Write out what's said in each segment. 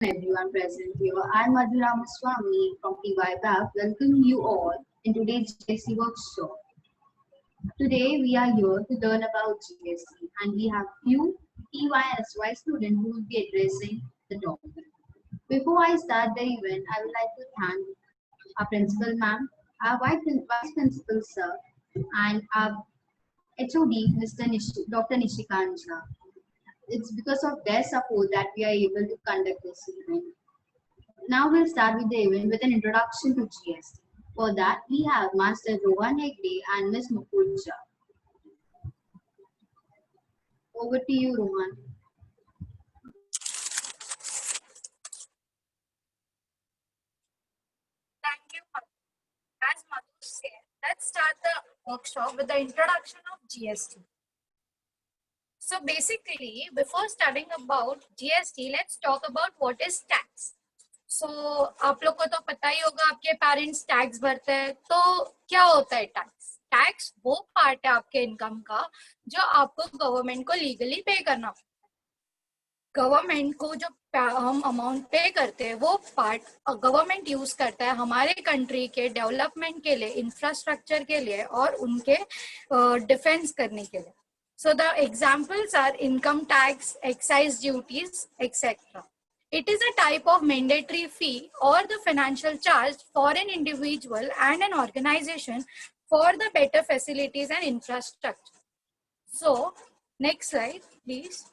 Everyone present here. I'm Madhu Ramaswamy from TYBAP. Welcome you all in today's GST workshop. Today we are here to learn about GST and we have few TYSY students who will be addressing the topic. Before I start the event, I would like to thank our principal ma'am, our vice principal sir, and our HOD Dr. Nishikant Jha. It's because of their support that we are able to conduct this event. Now we'll start with the event with an introduction to GST. For that, we have Master Rohan Hegde and Ms. Mukul Jha. Over to you, Rohan. Thank you, Madhu. As Madhu said, let's start the workshop with the introduction of GST. So basically, before studying about GST, let's talk about what is tax. So आप लोग को तो पता ही होगा आपके parents tax भरते हैं, तो क्या होता है टैक्स? टैक्स वो पार्ट है आपके इनकम का जो आपको गवर्नमेंट को लीगली पे करना पड़ता है। गवर्नमेंट को जो हम अमाउंट पे करते हैं वो पार्ट गवर्नमेंट यूज करता है हमारे कंट्री के डेवलपमेंट के लिए, इंफ्रास्ट्रक्चर के लिए और उनके डिफेंस करने के लिए. So the examples are income tax, excise duties, etc. It is a type of mandatory fee or the financial charge for an individual and an organization for the better facilities and infrastructure. So, next slide, please.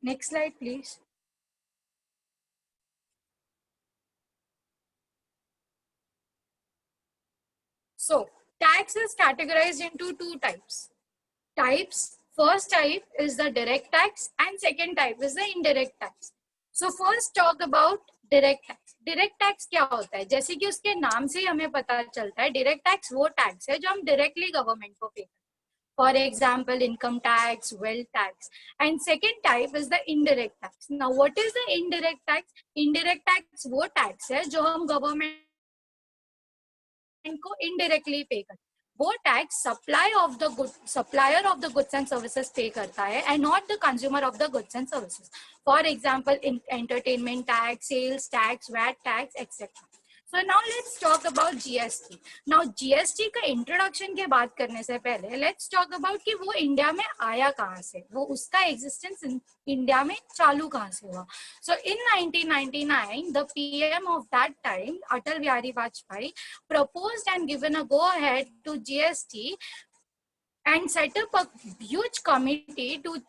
Next slide, please. So, tax is categorized into two types. First type is the direct tax and second type is the indirect tax. So, first talk about direct tax. Direct tax क्या होता है? जैसे कि उसके नाम से ही हमें पता चलता है, direct tax वो tax है जो हम directly government को pay करते हैं. For example, income tax, wealth tax. And second type is the indirect tax. Now, what is the indirect tax? Indirect tax वो tax है जो हम government को indirectly pay करते हैं. वो tax supplier of the goods and services पे करता है and not the consumer of the goods and services. For example, in entertainment tax, sales tax, VAT tax, etc. So now let's talk about GST. Now GST का introduction के बात करने से पहले let's talk about कि वो India में आया कहाँ से, वो उसका एग्जिस्टेंस इंडिया में चालू कहाँ से हुआ. So in 1999, the PM of that time, Atal Bihari Vajpayee, proposed and given a go-ahead to GST and set up a huge committee to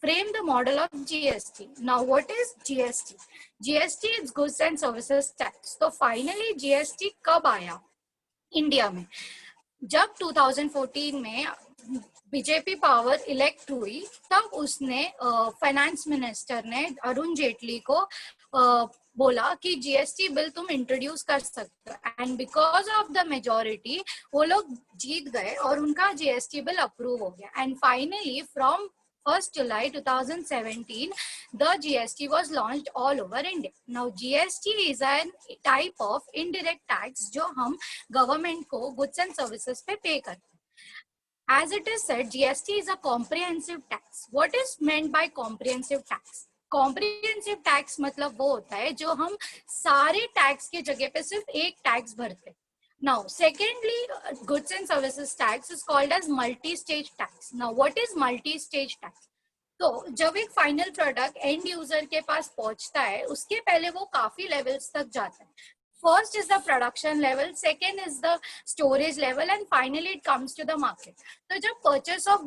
frame the model of GST. Now, what is GST? GST is Goods and Services Tax. So, finally, GST कब आया India में? जब 2014 में BJP power elect हुई, तब उसने finance minister ने अरुण जेटली को बोला कि जीएसटी बिल तुम इंट्रोड्यूस कर सकते हो. And because of the majority वो लोग जीत गए और उनका जीएसटी बिल अप्रूव हो गया. And finally from 1st July 2017, the GST was launched all over India. Now, GST is a type of indirect tax जो हम government को goods and services पे pay करते हैं. As it is said, GST is a comprehensive tax. What is meant by comprehensive tax? Comprehensive tax मतलब वो होता है जो हम सारे टैक्स के जगह पे सिर्फ एक टैक्स भरते हैं. Now, secondly, goods and services tax is called as multi-stage tax. Now, what is multi-stage tax? तो जब एक फाइनल प्रोडक्ट एंड यूजर के पास पहुंचता है, उसके पहले वो काफी लेवल्स तक जाता है. First is the production level, second is the storage level, and finally it comes to the market. तो जब purchase of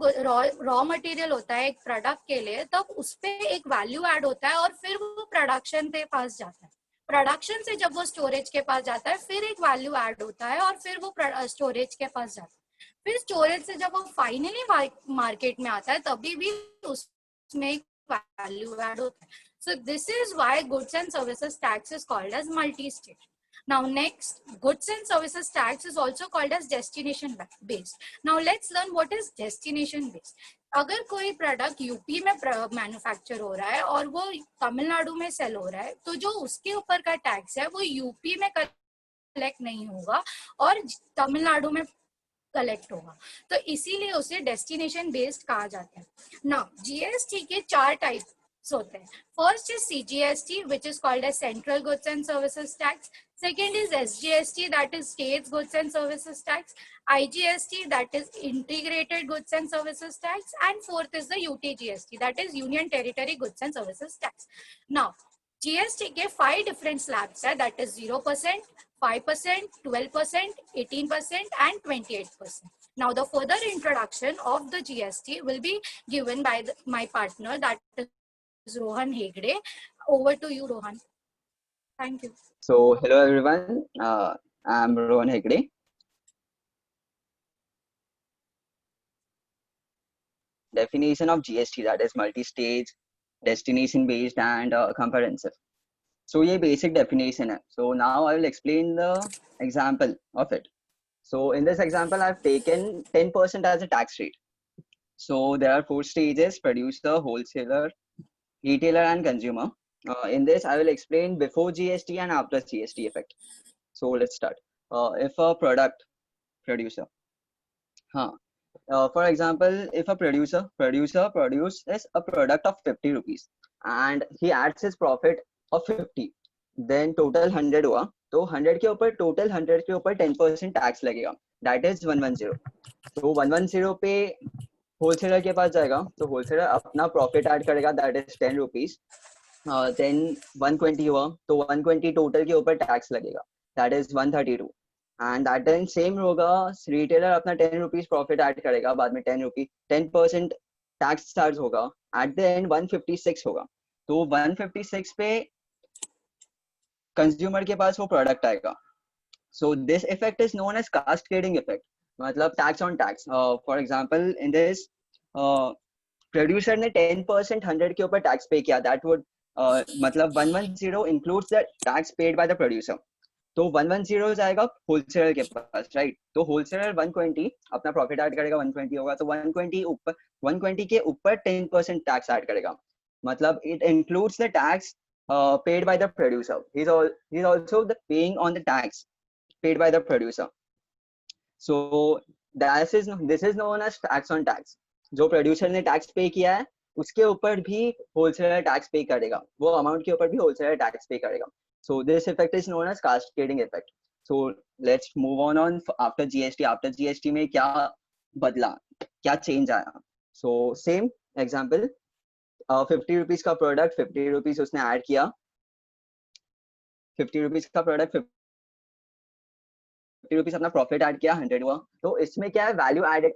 raw material होता है एक प्रोडक्ट के लिए, तब उस पे एक वैल्यू ऐड होता है और फिर वो प्रोडक्शन पे पास जाता है. प्रोडक्शन से जब वो स्टोरेज के पास जाता है, फिर एक वैल्यू ऐड होता है और फिर वो स्टोरेज के पास जाता है. फिर स्टोरेज से जब वो फाइनली मार्केट में आता है, तभी भी उसमें एक वैल्यू ऐड होता है. So this is why goods and services tax is called as multi-stage. Now next, goods and services tax is also called as destination based. Now let's learn what is destination based. अगर कोई product UP में manufacture हो रहा है और वो तमिलनाडु में cell हो रहा है, तो जो उसके ऊपर का टैक्स है वो यूपी में कलेक्ट नहीं होगा और तमिलनाडु में कलेक्ट होगा, तो इसीलिए उसे डेस्टिनेशन बेस्ड कहा जाता है। नाउ जीएसटी के 4 टाइप्स होते हैं। First is CGST which is called as central goods and services tax. Second is SGST, that is States Goods and Services Tax. IGST, that is Integrated Goods and Services Tax. And fourth is the UTGST, that is Union Territory Goods and Services Tax. Now, GST के 5 different slabs है, that is 0%, 5%, 12%, 18%, and 28%. Now, the further introduction of the GST will be given by my partner, that is Rohan Hegde. Over to you, Rohan. Thank you. So, hello everyone. I'm Rohan Hegde. Definition of GST, that is multi-stage, destination-based, and comprehensive. So, ये basic definition है. So now I will explain the example of it. So in this example, I've taken 10% as a tax rate. So there are 4 stages: producer, wholesaler, retailer, and consumer. In this, I will explain before GST and after GST effect. So let's start. If a product producer, for example, if a producer produces a product of 50 rupees and he adds his profit of 50, then total 100 हुआ, तो 100 के ऊपर total 100 के ऊपर 10% tax लगेगा, that is 110. तो 110 पे wholesaler के पास जाएगा, तो होलसेलर अपना प्रॉफिट ऐड करेगा, दैट इज 10 रुपीज. देन 120 हुआ, तो 120 टोटल के ऊपर टैक्स लगेगा, that is 132. And that time same होगा, रिटेलर अपना 10 रुपीज प्रॉफिट ऐड करेगा, बाद में 10% टैक्स चार्ज होगा, एट द एंड 156 होगा. तो 156 पे कंज्यूमर के पास वो प्रोडक्ट आएगा. So this effect is known as cascading effect, मतलब tax on tax. For example in this producer ने 10% 100 के ऊपर टैक्स पे किया, दैट वुड मतलब 110 includes the tax paid by the producer. तो 110 जाएगा होलसेलर के पास, राइट. तो होलसेलर 120 अपना प्रॉफिट ऐड करेगा, 120 होगा, तो 120 के ऊपर 10% टैक्स ऐड करेगा, मतलब it includes the tax paid by the producer. He's also paying on the tax paid by the producer. So this is known as tax on tax. जो producer ने tax pay किया है उसके ऊपर भी wholesaler tax pay करेगा, वो amount के ऊपर भी wholesaler tax pay करेगा. So this effect is known as cascading effect. So let's move on after GST. After GST में क्या बदला, क्या change आया? So same example, 50 रुपीज का प्रोडक्ट 50 रुपीज उसने ऐड किया, 50 रुपीज का प्रोडक्ट 50 रुपीज अपना प्रॉफिट ऐड किया, 100 हुआ. तो इसमें क्या है, value added,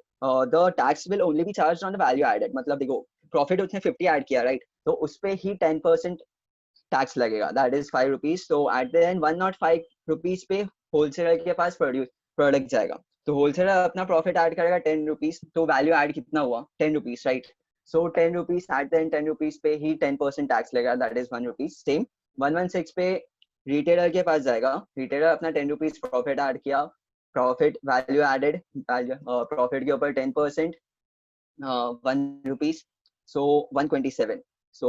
the tax will only be charged on the value added. मतलब देखो प्रॉफिट उसने 50 ऐड किया, राइट, तो उस पे ही 10% टैक्स लगेगा, दैट इज 5 रुपीज. तो एट द एंड 105 रुपीज पे होलसेलर के पास प्रोडक्ट जाएगा, तो होलसेलर अपना प्रॉफिट ऐड करेगा 10 रुपीज, तो वैल्यू ऐड कितना हुआ, 10 rupees, right. So 10 rupees at the end 10 rupees पे ही 10% टैक्स लगेगा, that is 1 rupees. Same 116 पे रिटेलर के पास जाएगा, रिटेलर अपना 10 rupees प्रॉफिट ऐड किया, प्रॉफिट वैल्यू एडेड, प्रॉफिट के ऊपर 10%, 1 rupees, so 127. So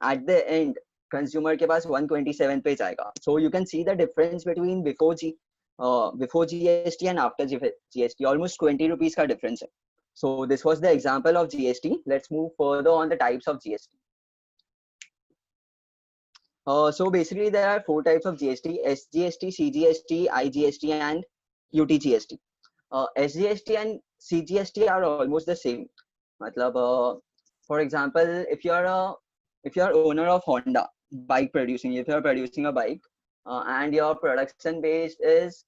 at the end consumer के पास 127 पे जाएगा. So you can see the difference between before GST and after GST, almost 20 rupees का difference है. So this was the example of GST. Let's move further on the types of GST. So basically there are 4 types of GST: SGST, CGST, IGST, and UTGST. SGST and CGST are almost the same. मतलब for example, if you are owner of Honda bike producing, if you are producing a bike and your production base is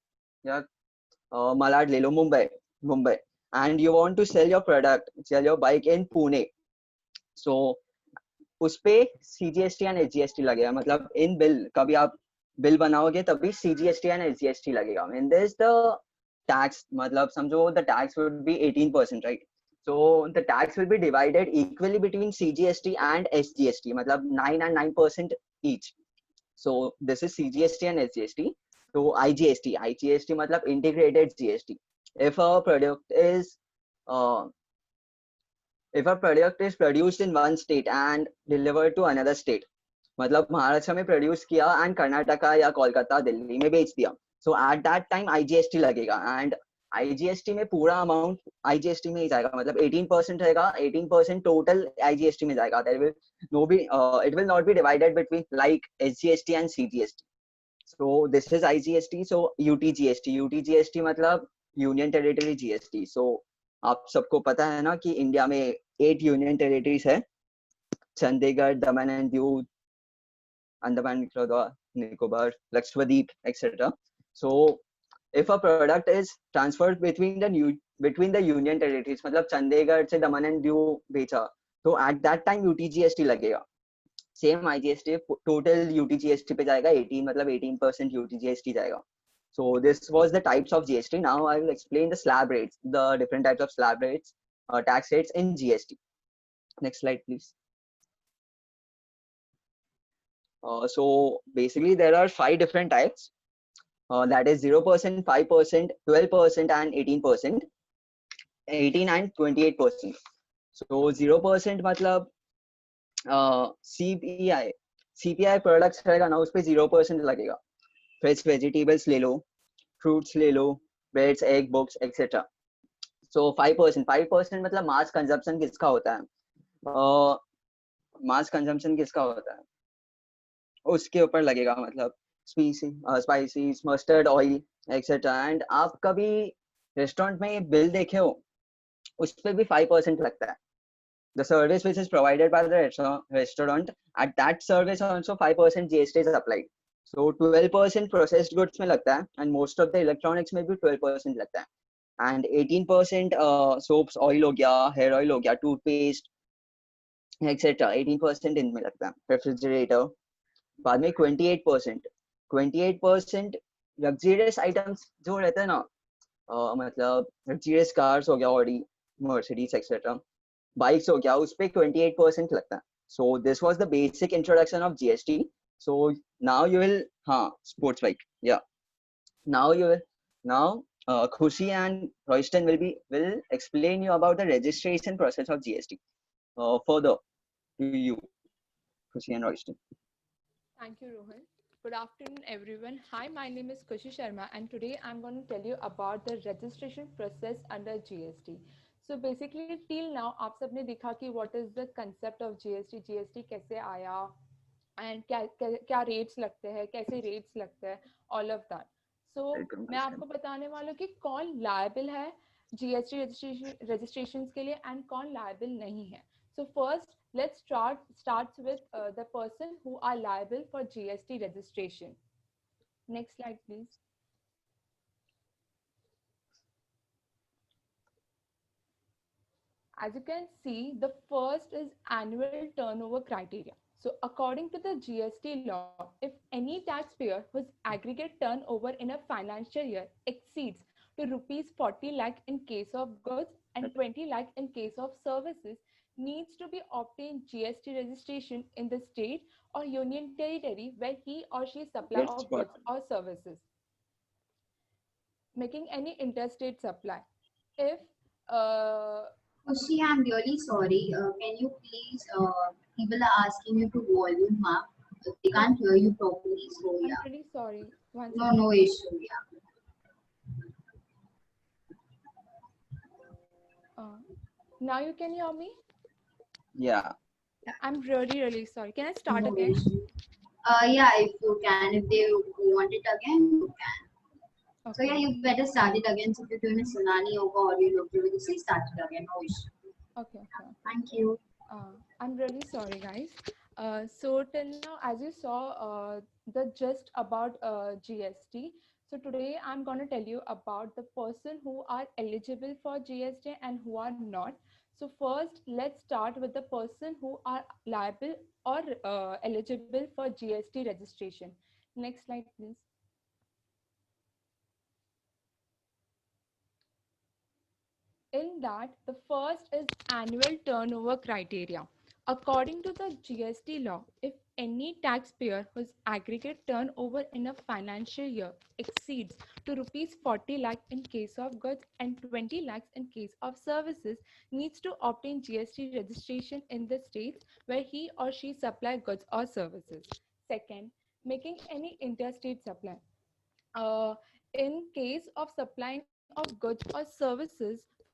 Malad ले लो, Mumbai, and you want to sell your bike in Pune, so उस पे CGST and SGST लगेगा. मतलब इन bill कभी आप bill बनाओगे तभी CGST and SGST लगेगा. In this the tax, मतलब समझो the tax would be 18%, right. So the tax will be divided equally between CGST and SGST, मतलब 9 and 9% each. So this is CGST and SGST. So IGST मतलब integrated GST. If a product is uh, if a product is produced in one state and delivered to another state, मतलब महाराष्ट्र में produce किया and Karnataka या कोलकाता दिल्ली में बेच दिया, सो at that time IGST लगेगा and IGST में पूरा अमाउंट आईजीएसटी में ही जाएगा, मतलब 18% रहेगा, 18% टोटल आईजीएसटी में जाएगा. There will no be it will not be divided between like SGST and CGST. So this is IGST. So UTGST मतलब यूनियन टेरिटरी जीएसटी. सो आप सबको पता है ना कि इंडिया में 8 यूनियन टेरिटरीज है, चंडीगढ़, दमन and Diu, Andaman, Nicobar, Lakshadweep, etc. So, if a product is transferred between the union territories, मतलब चंडीगढ़ से दमन एंड दीव बेचा, तो at that time UTGST लगेगा. Same IGST total UTGST पे जाएगा 18, मतलब 18% UTGST जाएगा. So this was the types of GST. Now I will explain the slab rates, the different types of slab rates, tax rates in GST. Next slide, please. So basically there are 5 different types, that is 0%, 5%, 12% and 18%, 18 and 28%. So 0% मतलब CPI products रहेगा ना, उस पे 0% लगेगा. Fresh vegetables ले लो, fruits ले लो, breads, egg, books etcetera. सो 5% मतलब मास consumption किसका होता है, मास कंजम्पशन किसका होता है उसके ऊपर लगेगा, मतलब species, mustard oil etcetera. And आप कभी रेस्टोरेंट में बिल देखे हो, उस पे भी 5% लगता है. The service which is provided by the restaurant, at that service also 5% GST is applied. So 12% processed goods में लगता है and most of the electronics में भी 12% लगता है. And 18% soaps, oil हो गया, hair oil हो गया, toothpaste etc. 18% इनमें लगता है. Refrigerator. बाद में 28% लग्जरियस आइटम्स जो रहते हैं ना, मतलब लग्जरियस कार्स हो गया, ऑडी, मर्सिडीज एक्सेट्रा, बाइक्स हो गया, उस पे 28% लगता है. So this was the basic introduction of GST. So now you will, हाँ, स्पोर्ट्स बाइक, या now Khushi and Royston will explain you about the registration process of GST. Further to you, Khushi and Royston. Thank you, Rohan. Good afternoon, everyone. Hi, my name is Khushi Sharma, and today I'm going to tell you about the registration process under GST. So basically, till now, आप सबने देखा कि what is the concept of GST, GST कैसे आया, and क्या rates लगते हैं, कैसे rates लगते हैं, all of that. So मैं आपको बताने वाला हूँ कि कौन liable है GST registrations के लिए and कौन liable नहीं है. So first, let's starts with the person who are liable for GST registration. Next slide, please. As you can see, the first is annual turnover criteria. So according to the GST law, if any taxpayer whose aggregate turnover in a financial year exceeds to rupees 40 lakh in case of goods and 20 lakh in case of services, needs to be obtained GST registration in the state or union territory where he or she supply of goods or services, making any interstate supply. If Khushi, I'm really sorry. Can you please, people are asking you to volume up. They can't hear you properly. So, yeah. I'm really sorry. No issue. Yeah. Now you can hear me? Yeah. I'm really sorry. Can I start No again? issue. Yeah, if you can. If they want it again, you can. Okay. So yeah, you better start it again. So if you're doing Sunani over audio, you will see start it again. No issue. Okay. Thank you. I'm really sorry, guys. So till now, as you saw, the gist about GST. So today I'm going to tell you about the person who are eligible for GST and who are not. So first, let's start with the person who are liable or eligible for GST registration. Next slide, please. In that, the first is annual turnover criteria. According to the GST law, if any taxpayer whose aggregate turnover in a financial year exceeds to rupees 40 lakh in case of goods and 20 lakhs in case of services needs to obtain GST registration in the states where he or she supply goods or services. Second, making any interstate supply. In case of supplying of goods or services from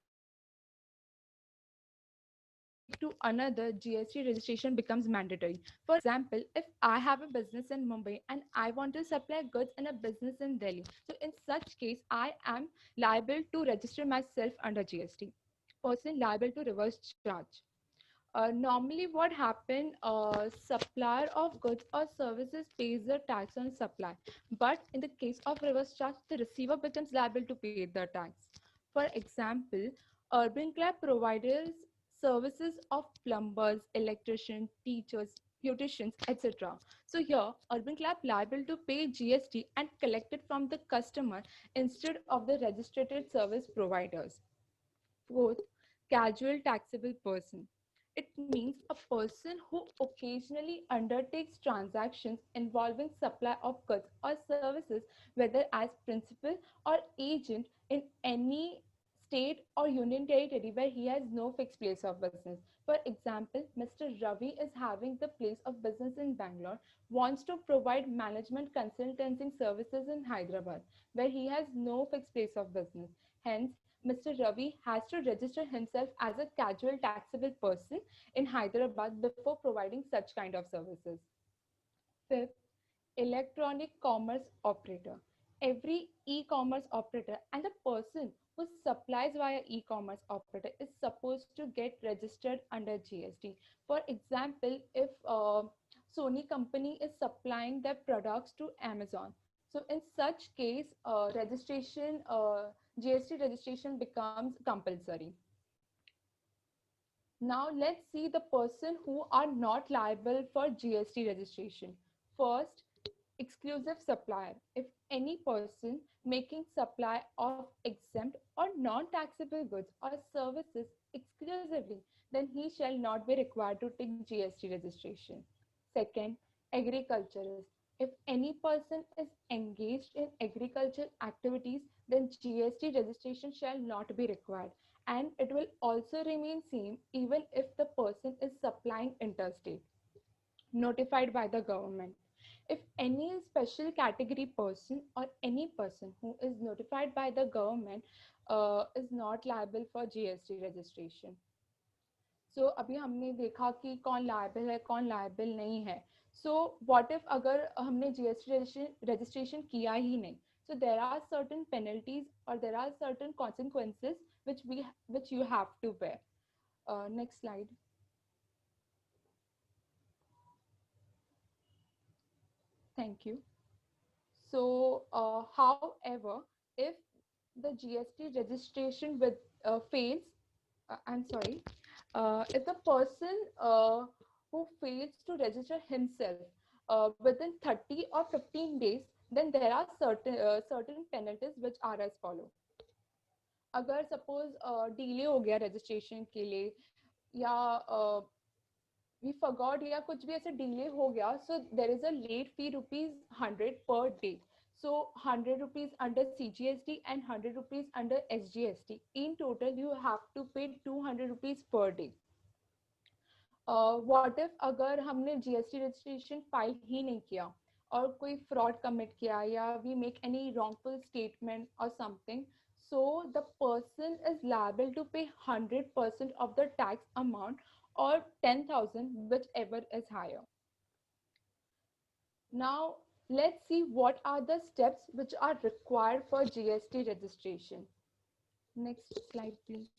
one state to another, GST registration becomes mandatory. For example, if I have a business in Mumbai and I want to supply goods in a business in Delhi, so in such case, I am liable to register myself under GST. Person liable to reverse charge. Normally what happen, supplier of goods or services pays the tax on supply, but in the case of reverse charge the receiver becomes liable to pay the tax. For example, urban club providers services of plumbers, electricians, teachers, beauticians, etc. So here urban club liable to pay GST and collect it from the customer instead of the registered service providers. Fourth, casual taxable person. It means a person who occasionally undertakes transactions involving supply of goods or services, whether as principal or agent in any state or union territory where he has no fixed place of business. For example, Mr. Ravi is having the place of business in Bangalore, wants to provide management consulting services in Hyderabad, where he has no fixed place of business. Hence, Mr. Ravi has to register himself as a casual taxable person in Hyderabad before providing such kind of services. Fifth, electronic commerce operator. Every e-commerce operator and the person who supplies via e-commerce operator is supposed to get registered under GST. For example, if Sony company is supplying their products to Amazon, so in such case, GST registration becomes compulsory. Now let's see the person who are not liable for GST registration. First, exclusive supplier. If any person making supply of exempt or non-taxable goods or services exclusively, then he shall not be required to take GST registration. Second, agriculturist. If any person is engaged in agricultural activities, then GST registration shall not be required, and it will also remain same even if the person is supplying interstate, notified by the government. If any special category person or any person who is notified by the government is not liable for GST registration. So अभी हमने देखा कि कौन liable है कौन liable नहीं है. So what if अगर हमने GST registration किया ही नहीं, so there are certain penalties or there are certain consequences which you have to bear. Next slide. Thank you. So, however, if the GST registration with fails, I'm sorry, if the person who fails to register himself within 30 or 15 days, then there are certain penalties which are as follow. अगर suppose delay हो गया registration के लिए या we forgot या कुछ भी ऐसे delay हो गया, so there is a late fee rupees 100 per day. So 100 rupees under CGST and 100 rupees under SGST. In total, you have to pay 200 rupees per day. What if अगर हमने GST registration file ही नहीं किया और कोई fraud commit किया या we make any wrongful statement or something, so the person is liable to pay 100% of the tax amount or 10,000, whichever is higher. Now, let's see what are the steps which are required for GST registration. Next slide, please.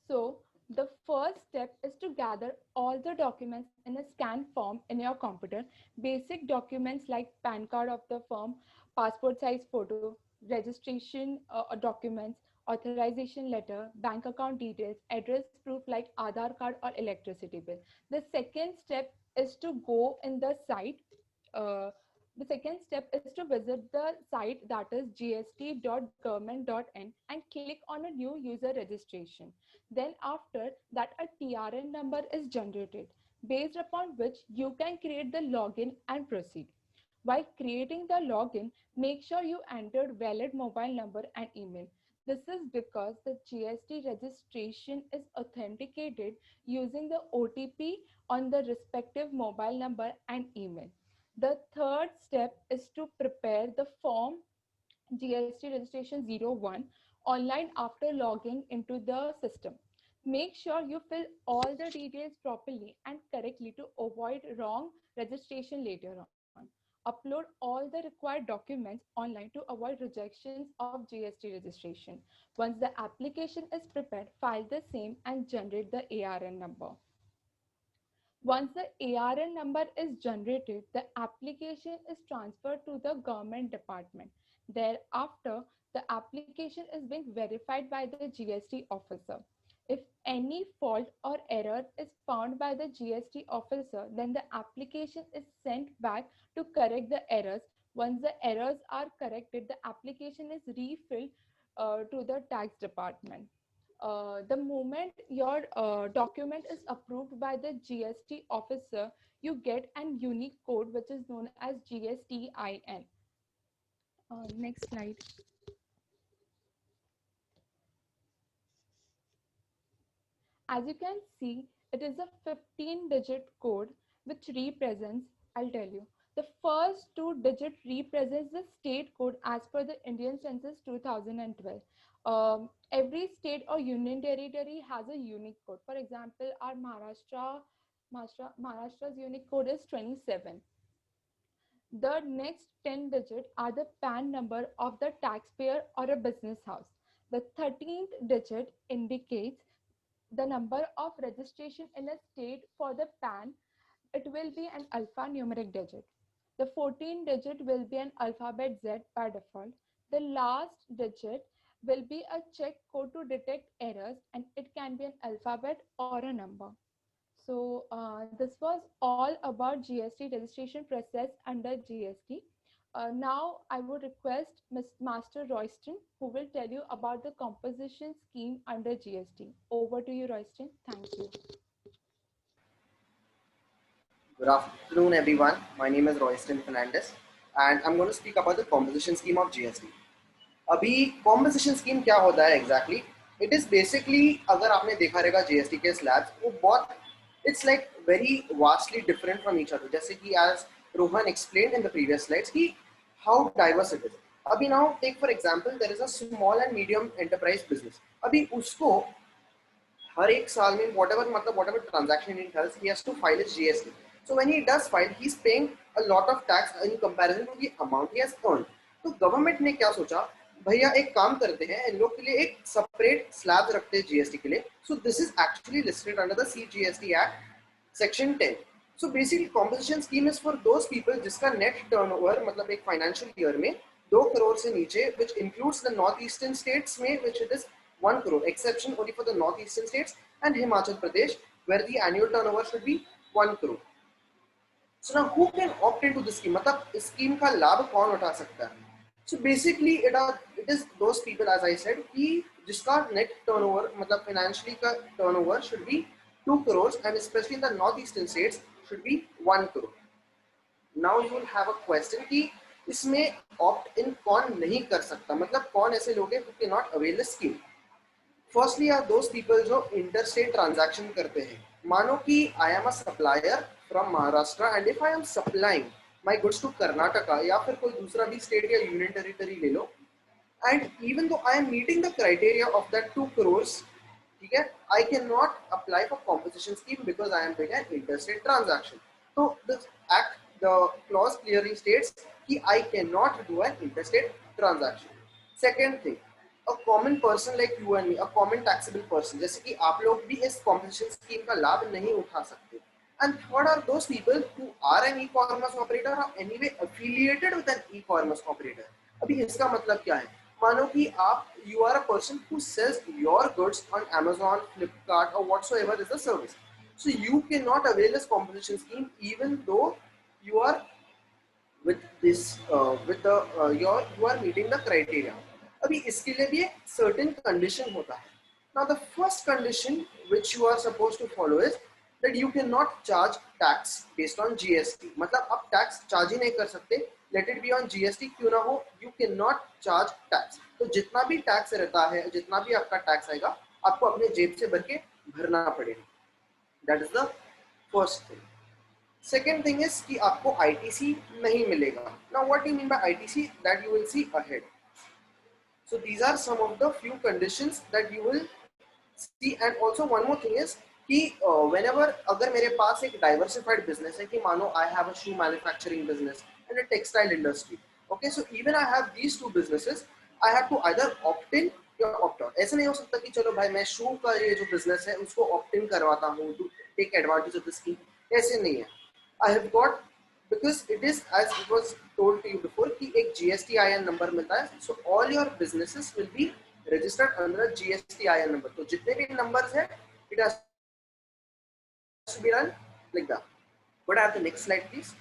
So, the first step is to gather all the documents in a scanned form in your computer. Basic documents like PAN card of the firm, passport size photo, registration documents, authorization letter, bank account details, address proof like Aadhaar card or electricity bill. The second step is to go in the site, The second step is to visit the site, that is gst.government.in, and click on a new user registration. Then after that, a TRN number is generated, based upon which you can create the login and proceed. While creating the login, make sure you enter valid mobile number and email. This is because the GST registration is authenticated using the OTP on the respective mobile number and email. The third step is to prepare the form GST registration 01 online after logging into the system. Make sure you fill all the details properly and correctly to avoid wrong registration later on. Upload all the required documents online to avoid rejections of GST registration. Once the application is prepared, file the same and generate the ARN number. Once the ARN number is generated, the application is transferred to the government department. Thereafter, the application is being verified by the GST officer. If any fault or error is found by the GST officer, then the application is sent back to correct the errors. Once the errors are corrected, the application is refilled to the tax department. The moment your document is approved by the GST officer, you get an unique code which is known as GSTIN. Next slide. As you can see, it is a 15-digit code which represents, I'll tell you, the first two-digit represents the state code as per the Indian Census 2012. Every state or union territory has a unique code. For example, our Maharashtra's unique code is 27. The next 10 digits are the PAN number of the taxpayer or a business house. The 13th digit indicates the number of registration in a state for the PAN. It will be an alphanumeric digit. The 14th digit will be an alphabet Z by default. The last digit will be a check code to detect errors, and it can be an alphabet or a number. So this was all about GST registration process under GST. Now I would request Master Royston, who will tell you about the composition scheme under GST. Over to you, Royston. Thank you. Good afternoon, everyone. My name is Royston Fernandez, and I'm going to speak about the composition scheme of GST. अभी composition scheme क्या होता है exactly? It is basically, अगर आपने देखा रहेगा GST के slabs, वो बहुत it's like very vastly different from each other. जैसे कि as Rohan explained in the previous slides, कि how diverse it is. अभी now take for example, there is a small and medium enterprise business. अभी उसको हर एक साल में whatever transaction he does, he has to file his GST. So when he does file, he's paying a lot of tax in comparison to the amount he has earned. तो government ने क्या सोचा, भैया एक काम करते हैं, इन लोग के लिए एक सेपरेट स्लैब रखते हैं जीएसटी के लिए. सो this is actually listed under the CGST act section 10. So basically composition scheme is for those people जिसका नेट टर्नओवर मतलब एक फाइनेंशियल ईयर में 2 करोड़ से नीचे, which includes the north eastern states में which it is 1 crore, exception only for the north eastern states and Himachal Pradesh where the annual turnover should be 1 crore. So now who can opt into this scheme? मतलब इस scheme का लाभ कौन उठा सकता है? So basically it is those people, as I said, कि जिसका net turnover मतलब financially का turnover should be 2 crores and especially in the northeastern states should be 1 crore. Now you will have a question कि इसमें opt in कौन नहीं कर सकता, मतलब कौन ऐसे लोग हैं who cannot avail the scheme. Firstly are those people जो interstate transaction करते हैं. मानो कि I am a supplier from Maharashtra and if I am supplying my goods to Karnataka या फिर कोई दूसरा भी state या union territory ले लो, and even though I am meeting the criteria of that 2 crores, ठीक है, I cannot apply for composition scheme because I am doing an interstate transaction. So the act, the clause clearly states कि I cannot do an interstate transaction. Second thing, a common person like you and me, a common taxable person, जैसे कि आप लोग भी इस composition scheme का लाभ नहीं उठा सकते. And third are those people who are an e-commerce operator or anyway affiliated with an e-commerce operator. अभी इसका मतलब क्या है? मानो कि आप you are a person who sells your goods on Amazon, Flipkart or whatsoever is the service. So you cannot avail this composition scheme even though you are with this with the you are meeting the criteria. अभी इसके लिए भी एक certain condition होता है. Now the first condition which you are supposed to follow is that you cannot charge tax based on GST. मतलब आप tax charge ही नहीं कर सकते, let it be on GST क्यों ना हो, you cannot charge tax. तो जितना भी tax रहता है, जितना भी आपका tax आएगा, आपको अपने जेब से भर के भरना पड़ेगा. That is the first thing. Second thing is कि आपको ITC नहीं मिलेगा. Now what do you mean by ITC? That you will see ahead. So these are some of the few conditions that you will see. And also one more thing is कि whenever अगर मेरे पास एक diversified business है कि मानो I have a shoe manufacturing business and a textile industry. Okay, so even I have these two businesses, I have to either opt in या opt out. ऐसा नहीं हो सकता कि चलो भाई मैं शू का ये जो business है उसको opt in करवाता हूँ to take advantage of the scheme. ऐसे नहीं है. I have got, because it is as it was told to you before कि एक GSTIN number मिलता है, so all your businesses will be registered under a GSTIN number. तो जितने भी numbers है, it has to be done like that. But I have the next slide, please.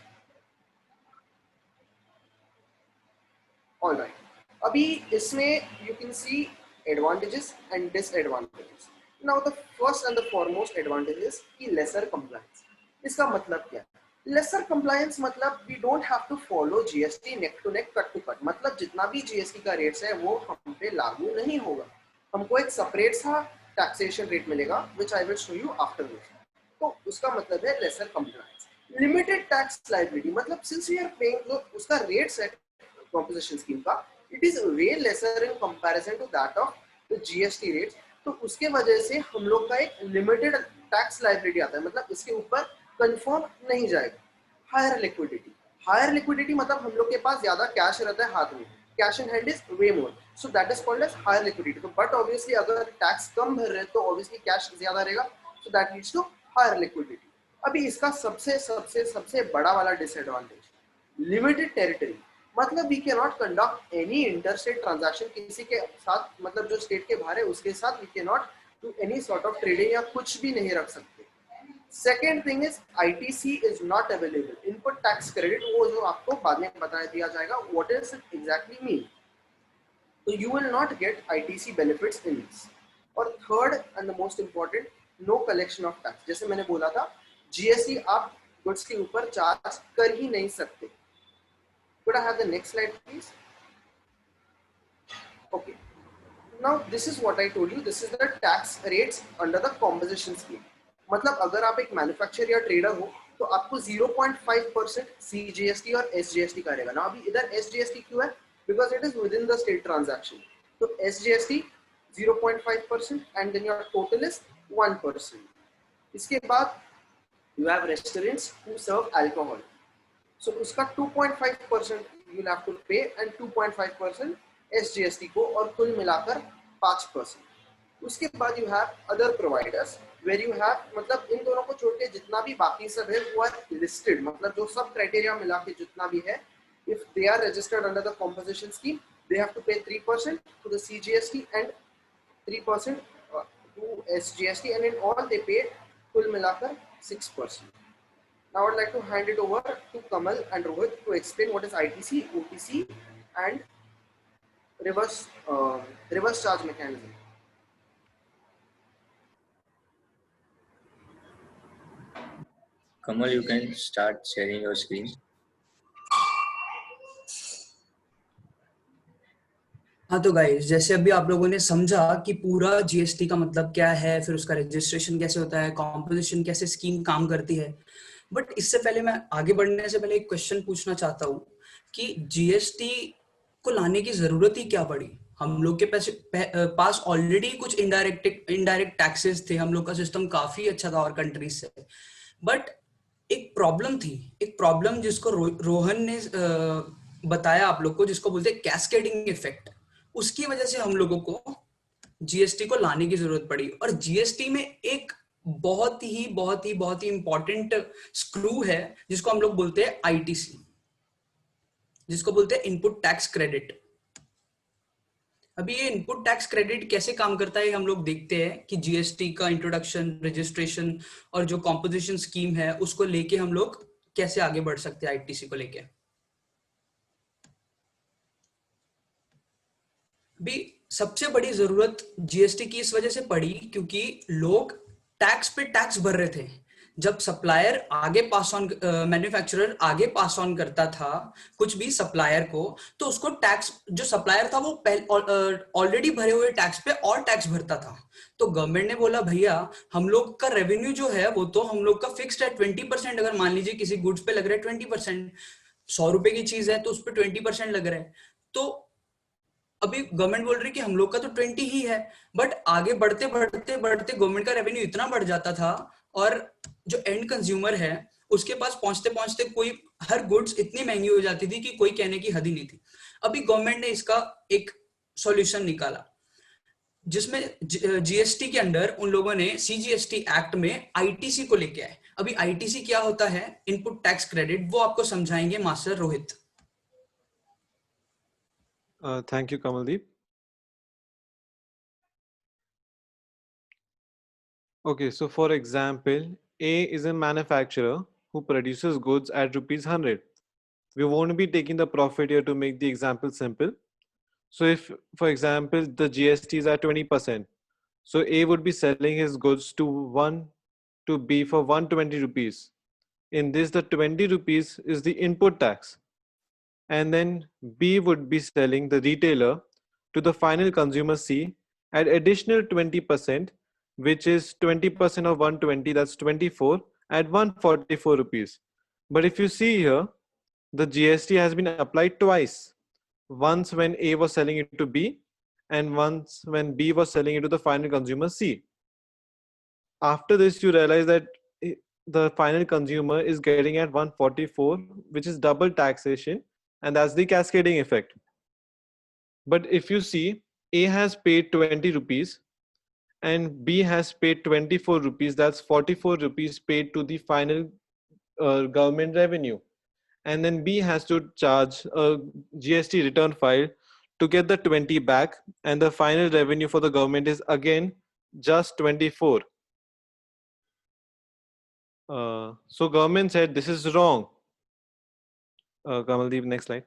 All right. अभी इसमें you can see advantages and disadvantages. Now the first and the foremost advantage is कि lesser compliance. इसका मतलब क्या है? Lesser compliance मतलब we don't have to follow GST neck to neck, cut to cut. मतलब जितना भी GST का रेट्स है वो हम पे लागू नहीं होगा. हमको एक सेपरेट सा टैक्सेशन रेट मिलेगा, which I will show you after this. तो उसका मतलब है lesser compliance. Limited tax liability मतलब since we are paying तो उसका रेट सेट composition scheme का it is way lesser in comparison to that of the GST rates. तो उसके वजह से हम लोग का एक limited tax liability आता है, मतलब इसके ऊपर कंफर्म नहीं जाएगा. हायर लिक्विडिटी मतलब हम लोग के पास ज्यादा कैश रहता है हाथ में, cash in hand is way more, so that is called as higher liquidity. तो बट ऑब्वियसली अगर टैक्स कम भर रहे हैं तो ऑब्वियसली कैश ज्यादा रहेगा, so that leads to higher liquidity. अभी इसका सबसे सबसे सबसे बड़ा वाला डिसएडवांटेज, लिमिटेड टेरिटरी. मतलब we can not conduct any interstate transaction किसी के साथ, मतलब जो स्टेट के बाहर है उसके साथ we can not do any sort of trading या कुछ भी नहीं रख सकते. Second thing is ITC is not available. Input tax credit वो जो आपको बाद में बता दिया जाएगा what does it exactly mean. So you will not get ITC benefits in this. और third and the most important, no collection of tax. जैसे मैंने बोला था GST आप goods के ऊपर चार्ज कर ही नहीं सकते. Could I have the next slide please? Okay. Now this is what I told you. This is the tax rates under the composition scheme. मतलब अगर आप एक मैन्युफैक्चरर या ट्रेडर हो तो आपको 0.5% CGST और SGST का रहेगा ना. अभी इधर SGST क्यों है? Because it is within the state transaction. तो SGST 0.5% and then your total is 1%. इसके बाद you have restaurants who serve alcohol, so उसका 2.5% you will have to pay and 2.5% SGST को, और कुल मिलाकर 5%. उसके बाद you have other providers where you have, मतलब इन दोनों को छोड़ के जितना भी बाकी सब है वो आर लिस्टेड, मतलब जो सब क्राइटेरिया मिला के जितना भी है, if they are registered under the composition scheme they have to pay 3% to the CGST and 3% to SGST, and in all they pay कुल मिलाकर 6%. Now I would like to hand it over to Kamal and Rohit to explain what is ITC, OTC and reverse charge mechanism. Kamal, you can start sharing your screen. हाँ तो guys, जैसे अभी आप लोगों ने समझा कि पूरा GST का मतलब क्या है, फिर उसका रजिस्ट्रेशन कैसे होता है, कॉम्पोजिशन कैसे स्कीम काम करती है. बट इससे पहले मैं आगे बढ़ने से पहले एक क्वेश्चन पूछना चाहता हूँ कि GST को लाने की जरूरत ही क्या पड़ी. हम लोग के पास ऑलरेडी कुछ इनडायरेक्ट टैक्सेस थे, हम लोग का सिस्टम काफी अच्छा था और कंट्रीज से. बट एक प्रॉब्लम थी, एक प्रॉब्लम जिसको रोहन ने बताया आप लोग को, जिसको बोलते हैं कैस्केडिंग इफेक्ट. उसकी वजह से हम लोगों को GST को लाने की जरूरत पड़ी. और GST में एक बहुत ही इंपॉर्टेंट स्क्रू है जिसको हम लोग बोलते हैं ITC, जिसको बोलते हैं इनपुट टैक्स क्रेडिट. अभी ये इनपुट टैक्स क्रेडिट कैसे काम करता है हम लोग देखते हैं कि GST का इंट्रोडक्शन, रजिस्ट्रेशन और जो कॉम्पोजिशन स्कीम है उसको लेके हम लोग कैसे आगे बढ़ सकते हैं ITC को लेके. भी सबसे बड़ी जरूरत जीएसटी की इस वजह से पड़ी क्योंकि लोग टैक्स पे टैक्स भर रहे थे। जब सप्लायर आगे पास ऑन, मैन्युफैक्चरर आगे पास ऑन करता था कुछ भी सप्लायर को, तो उसको टैक्स, जो सप्लायर था वो ऑलरेडी भरे हुए टैक्स पे और टैक्स भरता था। तो गवर्नमेंट ने बोला भैया हम लोग का रेवेन्यू जो है वो तो हम लोग का फिक्स्ड है 20%। अगर मान लीजिए किसी गुड्स पे लग रहा है 20%, 100 रुपए की चीज है तो उस पर 20% लग रहा है, तो अभी गवर्नमेंट बोल रही है कि हम लोग का तो 20 ही है। बट आगे बढ़ते बढ़ते बढ़ते गवर्नमेंट का रेवेन्यू इतना बढ़ जाता था और जो एंड कंज्यूमर है उसके पास पहुंचते पहुंचते कोई हर गुड्स इतनी महंगी हो जाती थी कि कोई कहने की हद ही नहीं थी। अभी गवर्नमेंट ने इसका एक सॉल्यूशन निकाला जिसमें जीएसटी के अंदर उन लोगों ने सीजीएसटी एक्ट में आईटीसी को लेके आए। अभी आईटीसी क्या होता है, इनपुट टैक्स क्रेडिट, वो आपको समझाएंगे master Rohit. Thank you, Kamaldeep. Okay, so for example, A is a manufacturer who produces goods at rupees 100. We won't be taking the profit here to make the example simple. So if, for example, the GST is at 20%, so A would be selling his goods to B for 120 rupees. In this, the 20 rupees is the input tax. And then B would be selling the retailer to the final consumer C at additional 20%, which is 20% of 120, that's 24, at 144 rupees. But if you see here, the GST has been applied twice. Once when A was selling it to B, and once when B was selling it to the final consumer C. After this, you realize that the final consumer is getting at 144, which is double taxation, and that's the cascading effect. But if you see, A has paid 20 rupees and B has paid 24 rupees, that's 44 rupees paid to the final government revenue. And then B has to charge a GST return file to get the 20 back, and the final revenue for the government is again just 24. So government said this is wrong. Kamaldeep, next slide.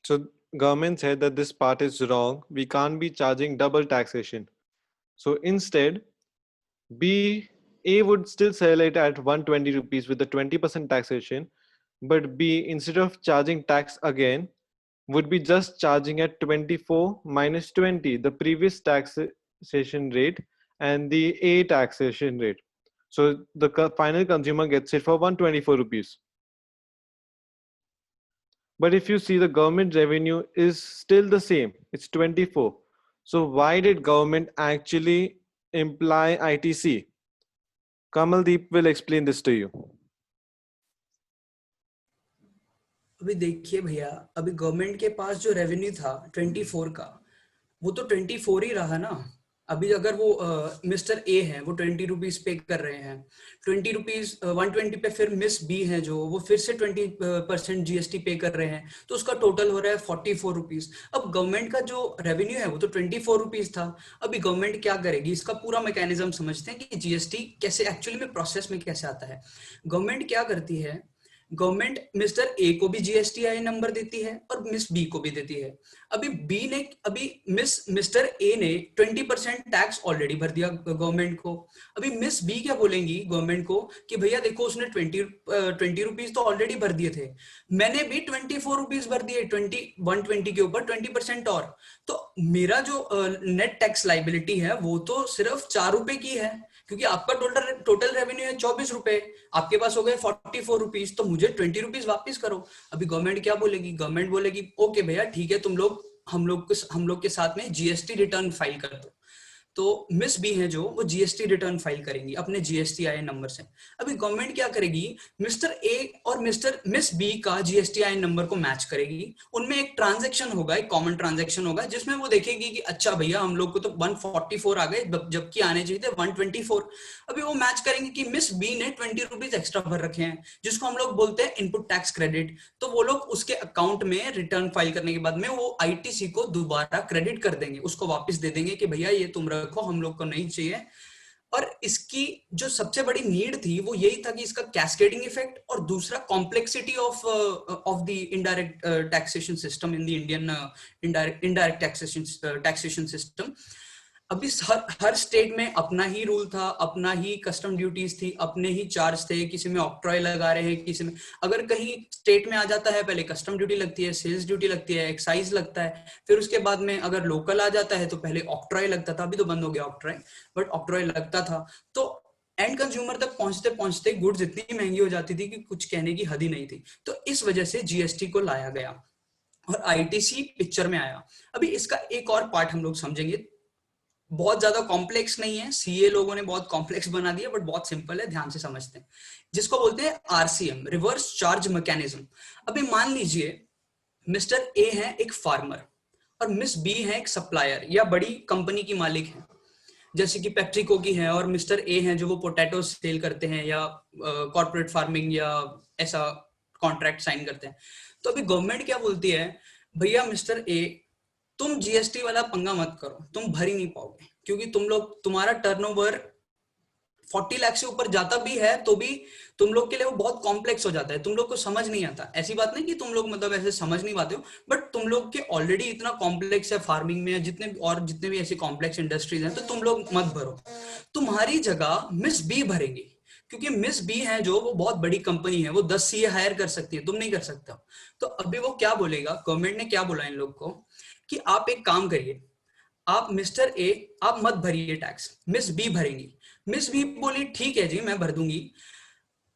So government said that this part is wrong. We can't be charging double taxation. So instead, A would still sell it at 120 rupees with the 20% taxation, but B, instead of charging tax again, would be just charging at 24 minus 20, the previous taxation rate and the A taxation rate. So the final consumer gets it for 124 rupees. But if you see, the government revenue is still the same, it's 24. So why did government actually imply ITC? Kamaldeep will explain this to you. अभी देखिए भैया, अभी government के पास जो revenue था 24 का, वो तो 24 ही रहा ना। अभी अगर वो मिस्टर ए है वो 20 रुपीज पे कर रहे हैं, 20 रुपीज 120 पे फिर मिस बी है जो वो फिर से 20% जीएसटी पे कर रहे हैं, तो उसका टोटल हो रहा है 44 रुपीज। अब गवर्नमेंट का जो रेवेन्यू है वो तो 24 रुपीज था। अभी गवर्नमेंट क्या करेगी, इसका पूरा मैकेनिज्म समझते हैं कि जीएसटी कैसे एक्चुअली में प्रोसेस में कैसे आता है। गवर्नमेंट क्या करती है, गवर्नमेंट मिस्टर ए को भी जीएसटीआई नंबर देती है और मिस बी को भी देती है। अभी मिस्टर ए ने 20% टैक्स ऑलरेडी भर दिया गवर्नमेंट को। अभी मिस बी क्या बोलेंगी गवर्नमेंट को कि भैया देखो उसने 20 रुपीज तो ऑलरेडी भर दिए थे, मैंने भी 24 रुपीज भर दिए 120 के ऊपर 20% और, तो मेरा जो नेट टैक्स लाइबिलिटी है वो तो सिर्फ 4 रुपए की है, क्योंकि आपका टोटल रेवेन्यू है 24 रुपए, आपके पास हो गए 44 रुपीज, तो मुझे 20 रुपीज वापिस करो। अभी गवर्नमेंट क्या बोलेगी, गवर्नमेंट बोलेगी ओके भैया ठीक है, तुम लोग हम लोग के साथ में जीएसटी रिटर्न फाइल कर दो। तो मिस बी है जो वो जीएसटी रिटर्न फाइल करेंगी अपने जीएसटीआई नंबर से। अभी गवर्नमेंट क्या करेगी, मिस्टर ए और मिस बी का जीएसटीआई नंबर को मैच करेगी, उनमें एक ट्रांजैक्शन होगा, एक कॉमन ट्रांजैक्शन होगा जिसमें वो देखेगी कि अच्छा भैया हम लोग को तो 144 आ गए जबकि आने चाहिए थे 124। अभी वो मैच करेंगे कि मिस बी ने 20 रुपीज एक्स्ट्रा भर रखे हैं जिसको हम लोग बोलते हैं इनपुट टैक्स क्रेडिट, तो वो लोग उसके अकाउंट में रिटर्न फाइल करने के बाद में वो आईटीसी को दोबारा क्रेडिट कर देंगे, उसको वापस दे देंगे कि भैया ये तुम रखो हम लोग को नहीं चाहिए। और इसकी जो सबसे बड़ी नीड थी वो यही था कि इसका कैस्केडिंग इफेक्ट और दूसरा complexity of the indirect taxation system in the Indian indirect taxation system. अभी हर स्टेट में अपना ही रूल था, अपना ही कस्टम ड्यूटीज थी, अपने ही चार्ज थे, किसी में ऑक्ट्रॉय लगा रहे हैं, किसी में अगर कहीं स्टेट में आ जाता है पहले कस्टम ड्यूटी लगती है, सेल्स ड्यूटी लगती है, एक्साइज लगता है, फिर उसके बाद में अगर लोकल आ जाता है तो पहले ऑक्ट्रॉय लगता था, अभी तो बंद हो गया ऑक्ट्रॉय, बट ऑक्ट्रॉय लगता था। तो एंड कंज्यूमर तक पहुंचते पहुंचते गुड्स इतनी महंगी हो जाती थी कि कुछ कहने की हद ही नहीं थी। तो इस वजह से जीएसटी को लाया गया और आईटीसी पिक्चर में आया। अभी इसका एक और पार्ट हम लोग समझेंगे, बहुत ज्यादा कॉम्प्लेक्स नहीं है, सीए लोगों ने बहुत कॉम्प्लेक्स बना दिया, बट बहुत सिंपल है, ध्यान से समझते हैं, जिसको बोलते हैं आरसीएम, रिवर्स चार्ज मैकेनिज्म। अभी मान लीजिए मिस्टर ए है एक फार्मर और मिस बी है एक सप्लायर या बड़ी कंपनी की मालिक है, जैसे कि पेप्सिको की है, और मिस्टर ए हैं जो वो पोटैटो सेल करते हैं या कॉर्पोरेट फार्मिंग या ऐसा कॉन्ट्रैक्ट साइन करते हैं। तो अभी गवर्नमेंट क्या बोलती है, भैया मिस्टर ए तुम जीएसटी वाला पंगा मत करो, तुम भर ही नहीं पाओगे, क्योंकि तुम्हारा टर्नओवर 40 लाख से ऊपर जाता भी है तो भी तुम लोग के लिए वो बहुत कॉम्प्लेक्स हो जाता है, तुम लोग को समझ नहीं आता। ऐसी बात नहीं कि तुम लोग मतलब ऐसे समझ नहीं पाते हो, बट तुम लोग के ऑलरेडी इतना कॉम्प्लेक्स है फार्मिंग में, जितने भी ऐसी कॉम्प्लेक्स इंडस्ट्रीज हैं, तो तुम लोग मत भरो। तुम्हारी जगह मिस बी भरेंगी, क्योंकि मिस बी है जो वो बहुत बड़ी कंपनी है, वो 10 सीए हायर कर सकती है, तुम नहीं कर सकते हो। तो अभी वो क्या बोलेगा, गवर्नमेंट ने क्या बोला इन लोग को कि आप एक काम करिए, आप मिस्टर ए आप मत भरिए टैक्स, मिस बी भरेंगी। मिस बी बोली ठीक है जी मैं भर दूंगी।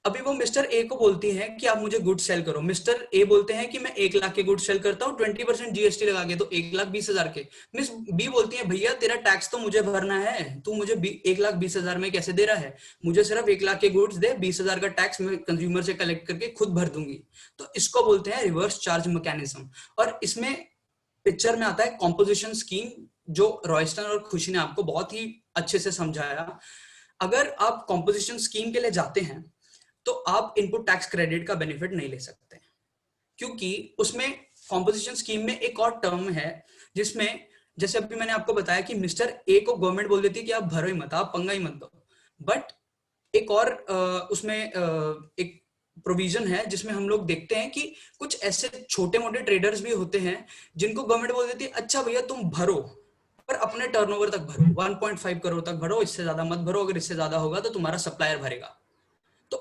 अभी वो मिस्टर ए को बोलती है कि आप मुझे गुड सेल करो। मिस्टर ए बोलते हैं कि मैं 1 लाख के गुड सेल करता हूँ 20% जीएसटी लगा के, तो 1,20,000 के। मिस बी बोलती है भैया तेरा टैक्स तो मुझे भरना है, तू मुझे 1,20,000 में कैसे दे रहा है, मुझे सिर्फ 1 लाख के गुड्स दे, 20,000 का टैक्स मैं कंज्यूमर से कलेक्ट करके खुद भर दूंगी। तो इसको बोलते हैं रिवर्स चार्ज मैकेनिज्म। और इसमें पिक्चर में आता है कॉम्पोजिशन स्कीम, जो रॉयस्टन और खुशी ने आपको बहुत ही अच्छे से समझाया। अगर आप कॉम्पोजिशन स्कीम के लिए जाते हैं तो आप इनपुट टैक्स क्रेडिट का बेनिफिट नहीं ले सकते, क्योंकि उसमें कॉम्पोजिशन स्कीम में एक और टर्म है जिसमें, जैसे अभी मैंने आपको बताया कि मिस्टर ए को गवर्नमेंट बोल देती है कि आप भरो ही मत, आप पंगा ही मत दो, बट एक और उसमें एक प्रोविजन है जिसमें हम लोग देखते हैं कि कुछ ऐसे छोटे मोटे ट्रेडर्स भी होते हैं जिनको गवर्नमेंट बोल देती है अच्छा भैया तुम भरो, पर अपने टर्नओवर तक भरो, 1.5 करोड़ तक भरो, इससे ज्यादा मत भरो, अगर इससे ज्यादा होगा तो तुम्हारा सप्लायर भरेगा। तो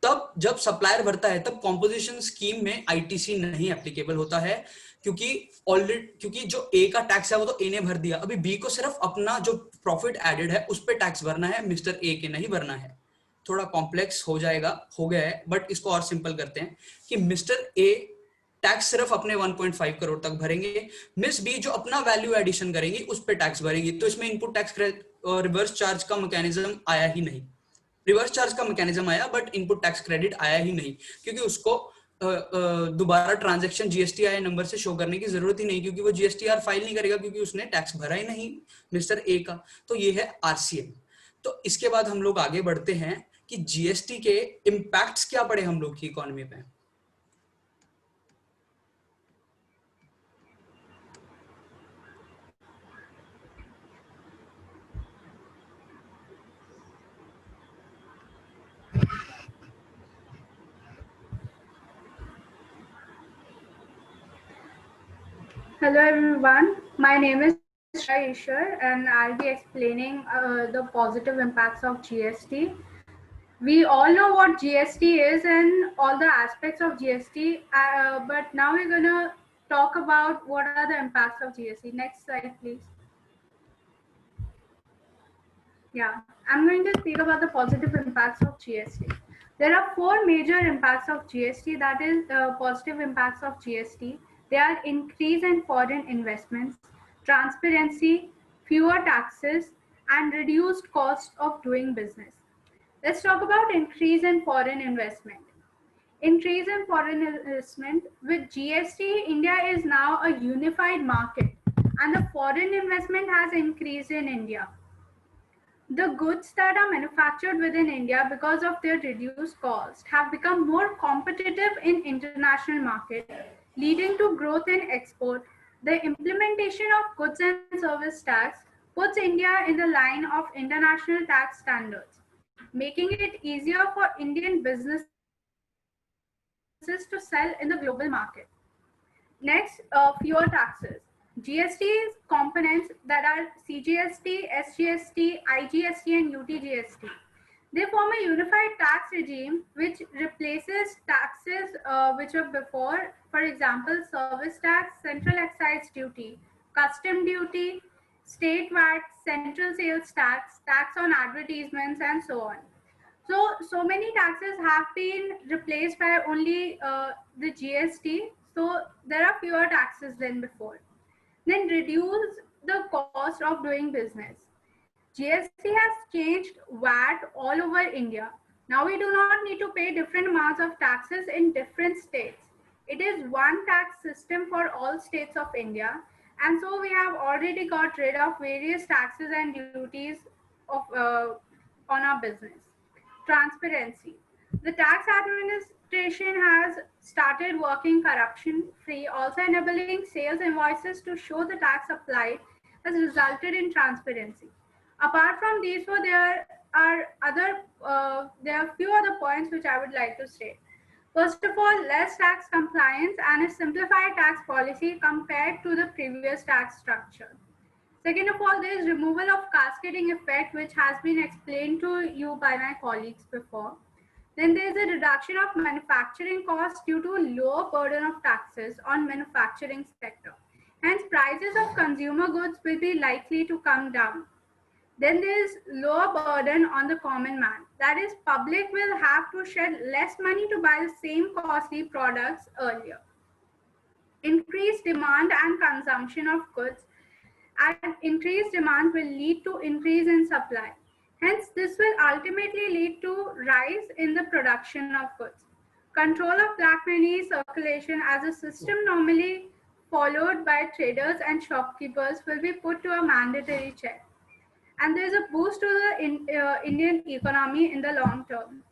तब जब सप्लायर भरता है तब कॉम्पोजिशन स्कीम में आईटीसी नहीं एप्लीकेबल होता है, क्योंकि जो ए का टैक्स है वो तो ए ने भर दिया, अभी बी को सिर्फ अपना जो प्रॉफिट एडेड है उस पर टैक्स भरना है, मिस्टर ए के नहीं भरना है। थोड़ा कॉम्प्लेक्स हो गया है, बट इसको और सिंपल करते हैं कि मिस्टर ए टैक्स सिर्फ अपने 1.5 करोड़ तक भरेंगे, मिस बी जो अपना वैल्यू एडिशन करेंगी उस पे टैक्स भरेंगी। तो इसमें इनपुट टैक्स रिवर्स चार्ज का मैकेनिज्म आया ही नहीं। रिवर्स चार्ज का मैकेनिज्म आया बट इनपुट टैक्स क्रेडिट आया ही नहीं, क्योंकि उसको दोबारा ट्रांजैक्शन जीएसटीआई नंबर से शो करने की जरूरत ही नहीं, क्योंकि वो जीएसटीआर फाइल नहीं करेगा, क्योंकि उसने टैक्स भरा ही नहीं मिस्टर ए का। तो ये है आरसीएम। तो इसके बाद हम लोग आगे बढ़ते हैं कि जीएसटी के इम्पैक्ट्स क्या पड़े हम लोग की इकोनॉमी पे। Hello everyone, my name is Shreya Ishwar and I'll be explaining the positive impacts of GST. We all know what GST is and all the aspects of GST, but now we're going to talk about what are the impacts of GST. Next slide, please. Yeah, I'm going to speak about the positive impacts of GST. There are 4 major impacts of GST, that is positive impacts of GST. They are increase in foreign investments, transparency, fewer taxes, and reduced cost of doing business. Let's talk about increase in foreign investment. Increase in foreign investment. With GST, India is now a unified market and the foreign investment has increased in India. The goods that are manufactured within India because of their reduced cost have become more competitive in international market, leading to growth in export. The implementation of goods and service tax puts India in the line of international tax standards, making it easier for Indian businesses to sell in the global market. Next, fewer taxes. GST components that are CGST, SGST, IGST, and UTGST. They form a unified tax regime which replaces taxes which were before, for example, service tax, central excise duty, custom duty, state VAT, central sales tax, tax on advertisements, and so on. So many taxes have been replaced by only the GST. So there are fewer taxes than before. Then reduce the cost of doing business. GST has changed VAT all over India. Now we do not need to pay different amounts of taxes in different states. It is one tax system for all states of India. And so we have already got rid of various taxes and duties of, on our business. Transparency. The tax administration has started working corruption free, also enabling sales invoices to show the tax applied has resulted in transparency. Apart from these four, there are few other points which I would like to state. First of all, less tax compliance and a simplified tax policy compared to the previous tax structure. Second of all, there is removal of cascading effect, which has been explained to you by my colleagues before. Then there is a reduction of manufacturing costs due to lower burden of taxes on manufacturing sector. Hence, prices of consumer goods will be likely to come down. Then there is lower burden on the common man. That is, public will have to shed less money to buy the same costly products earlier. Increased demand and consumption of goods, and increased demand will lead to increase in supply. Hence, this will ultimately lead to rise in the production of goods. Control of black money circulation as a system normally followed by traders and shopkeepers will be put to a mandatory check. And there is a boost to the Indian economy in the long term.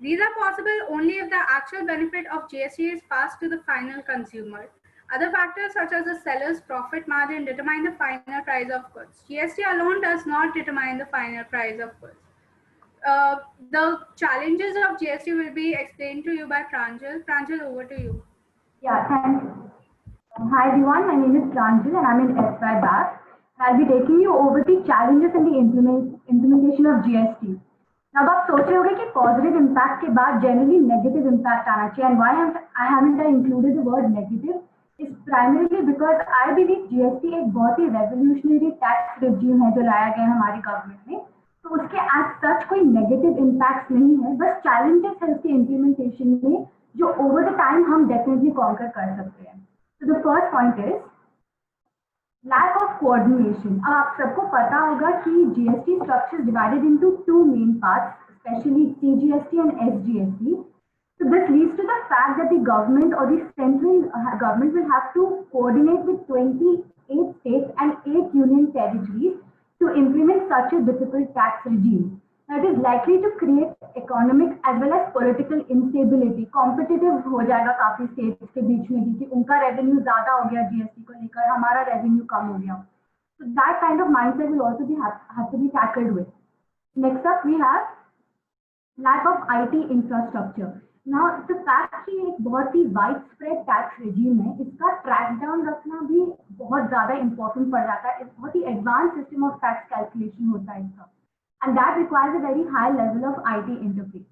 These are possible only if the actual benefit of GST is passed to the final consumer. Other factors such as the seller's profit margin determine the final price of goods. GST alone does not determine the final price of goods. The challenges of GST will be explained to you by Pranjal. Pranjal, over to you. Yeah, thanks. Hi everyone, my name is Pranjal and I'm in SY BAF. I'll be taking you over the challenges in the implementation of GST. Now, अब आप सोच रहे होंगे कि positive impact के बाद generally negative impact आना चाहिए and why I haven't included the word negative is primarily because I believe GST एक बहुत ही रेवोल्यूशनरी टैक्स रिजीम है जो लाया गया है हमारी गवर्नमेंट में, तो उसके एज सच कोई नेगेटिव इम्पैक्ट नहीं है, बस चैलेंजेस है उसके इम्प्लीमेंटेशन में जो ओवर द टाइम हम डेफिनेटली कॉन्कर कर सकते हैं. तो the first point is lack of coordination. अब आप सबको पता होगा कि GST structure is divided into two main parts, especially CGST and SGST. So this leads to the fact that the government or the central government will have to coordinate with 28 states and 8 union territories to implement such a difficult tax regime. Now it is likely to create economic as well as political instability. Competitive हो जाएगा काफी states के बीच में भी कि उनका revenue ज़्यादा हो गया GST को लेकर, हमारा revenue कम हो गया. So that kind of mindset will also have to be tackled with. Next up we have lack of IT infrastructure. Now the fact कि एक बहुत ही widespread tax regime है, इसका track down रखना भी बहुत ज़्यादा important पड़ जाता है. बहुत ही advanced system of tax calculation होता है इसका. And that requires a very high level of IT interface.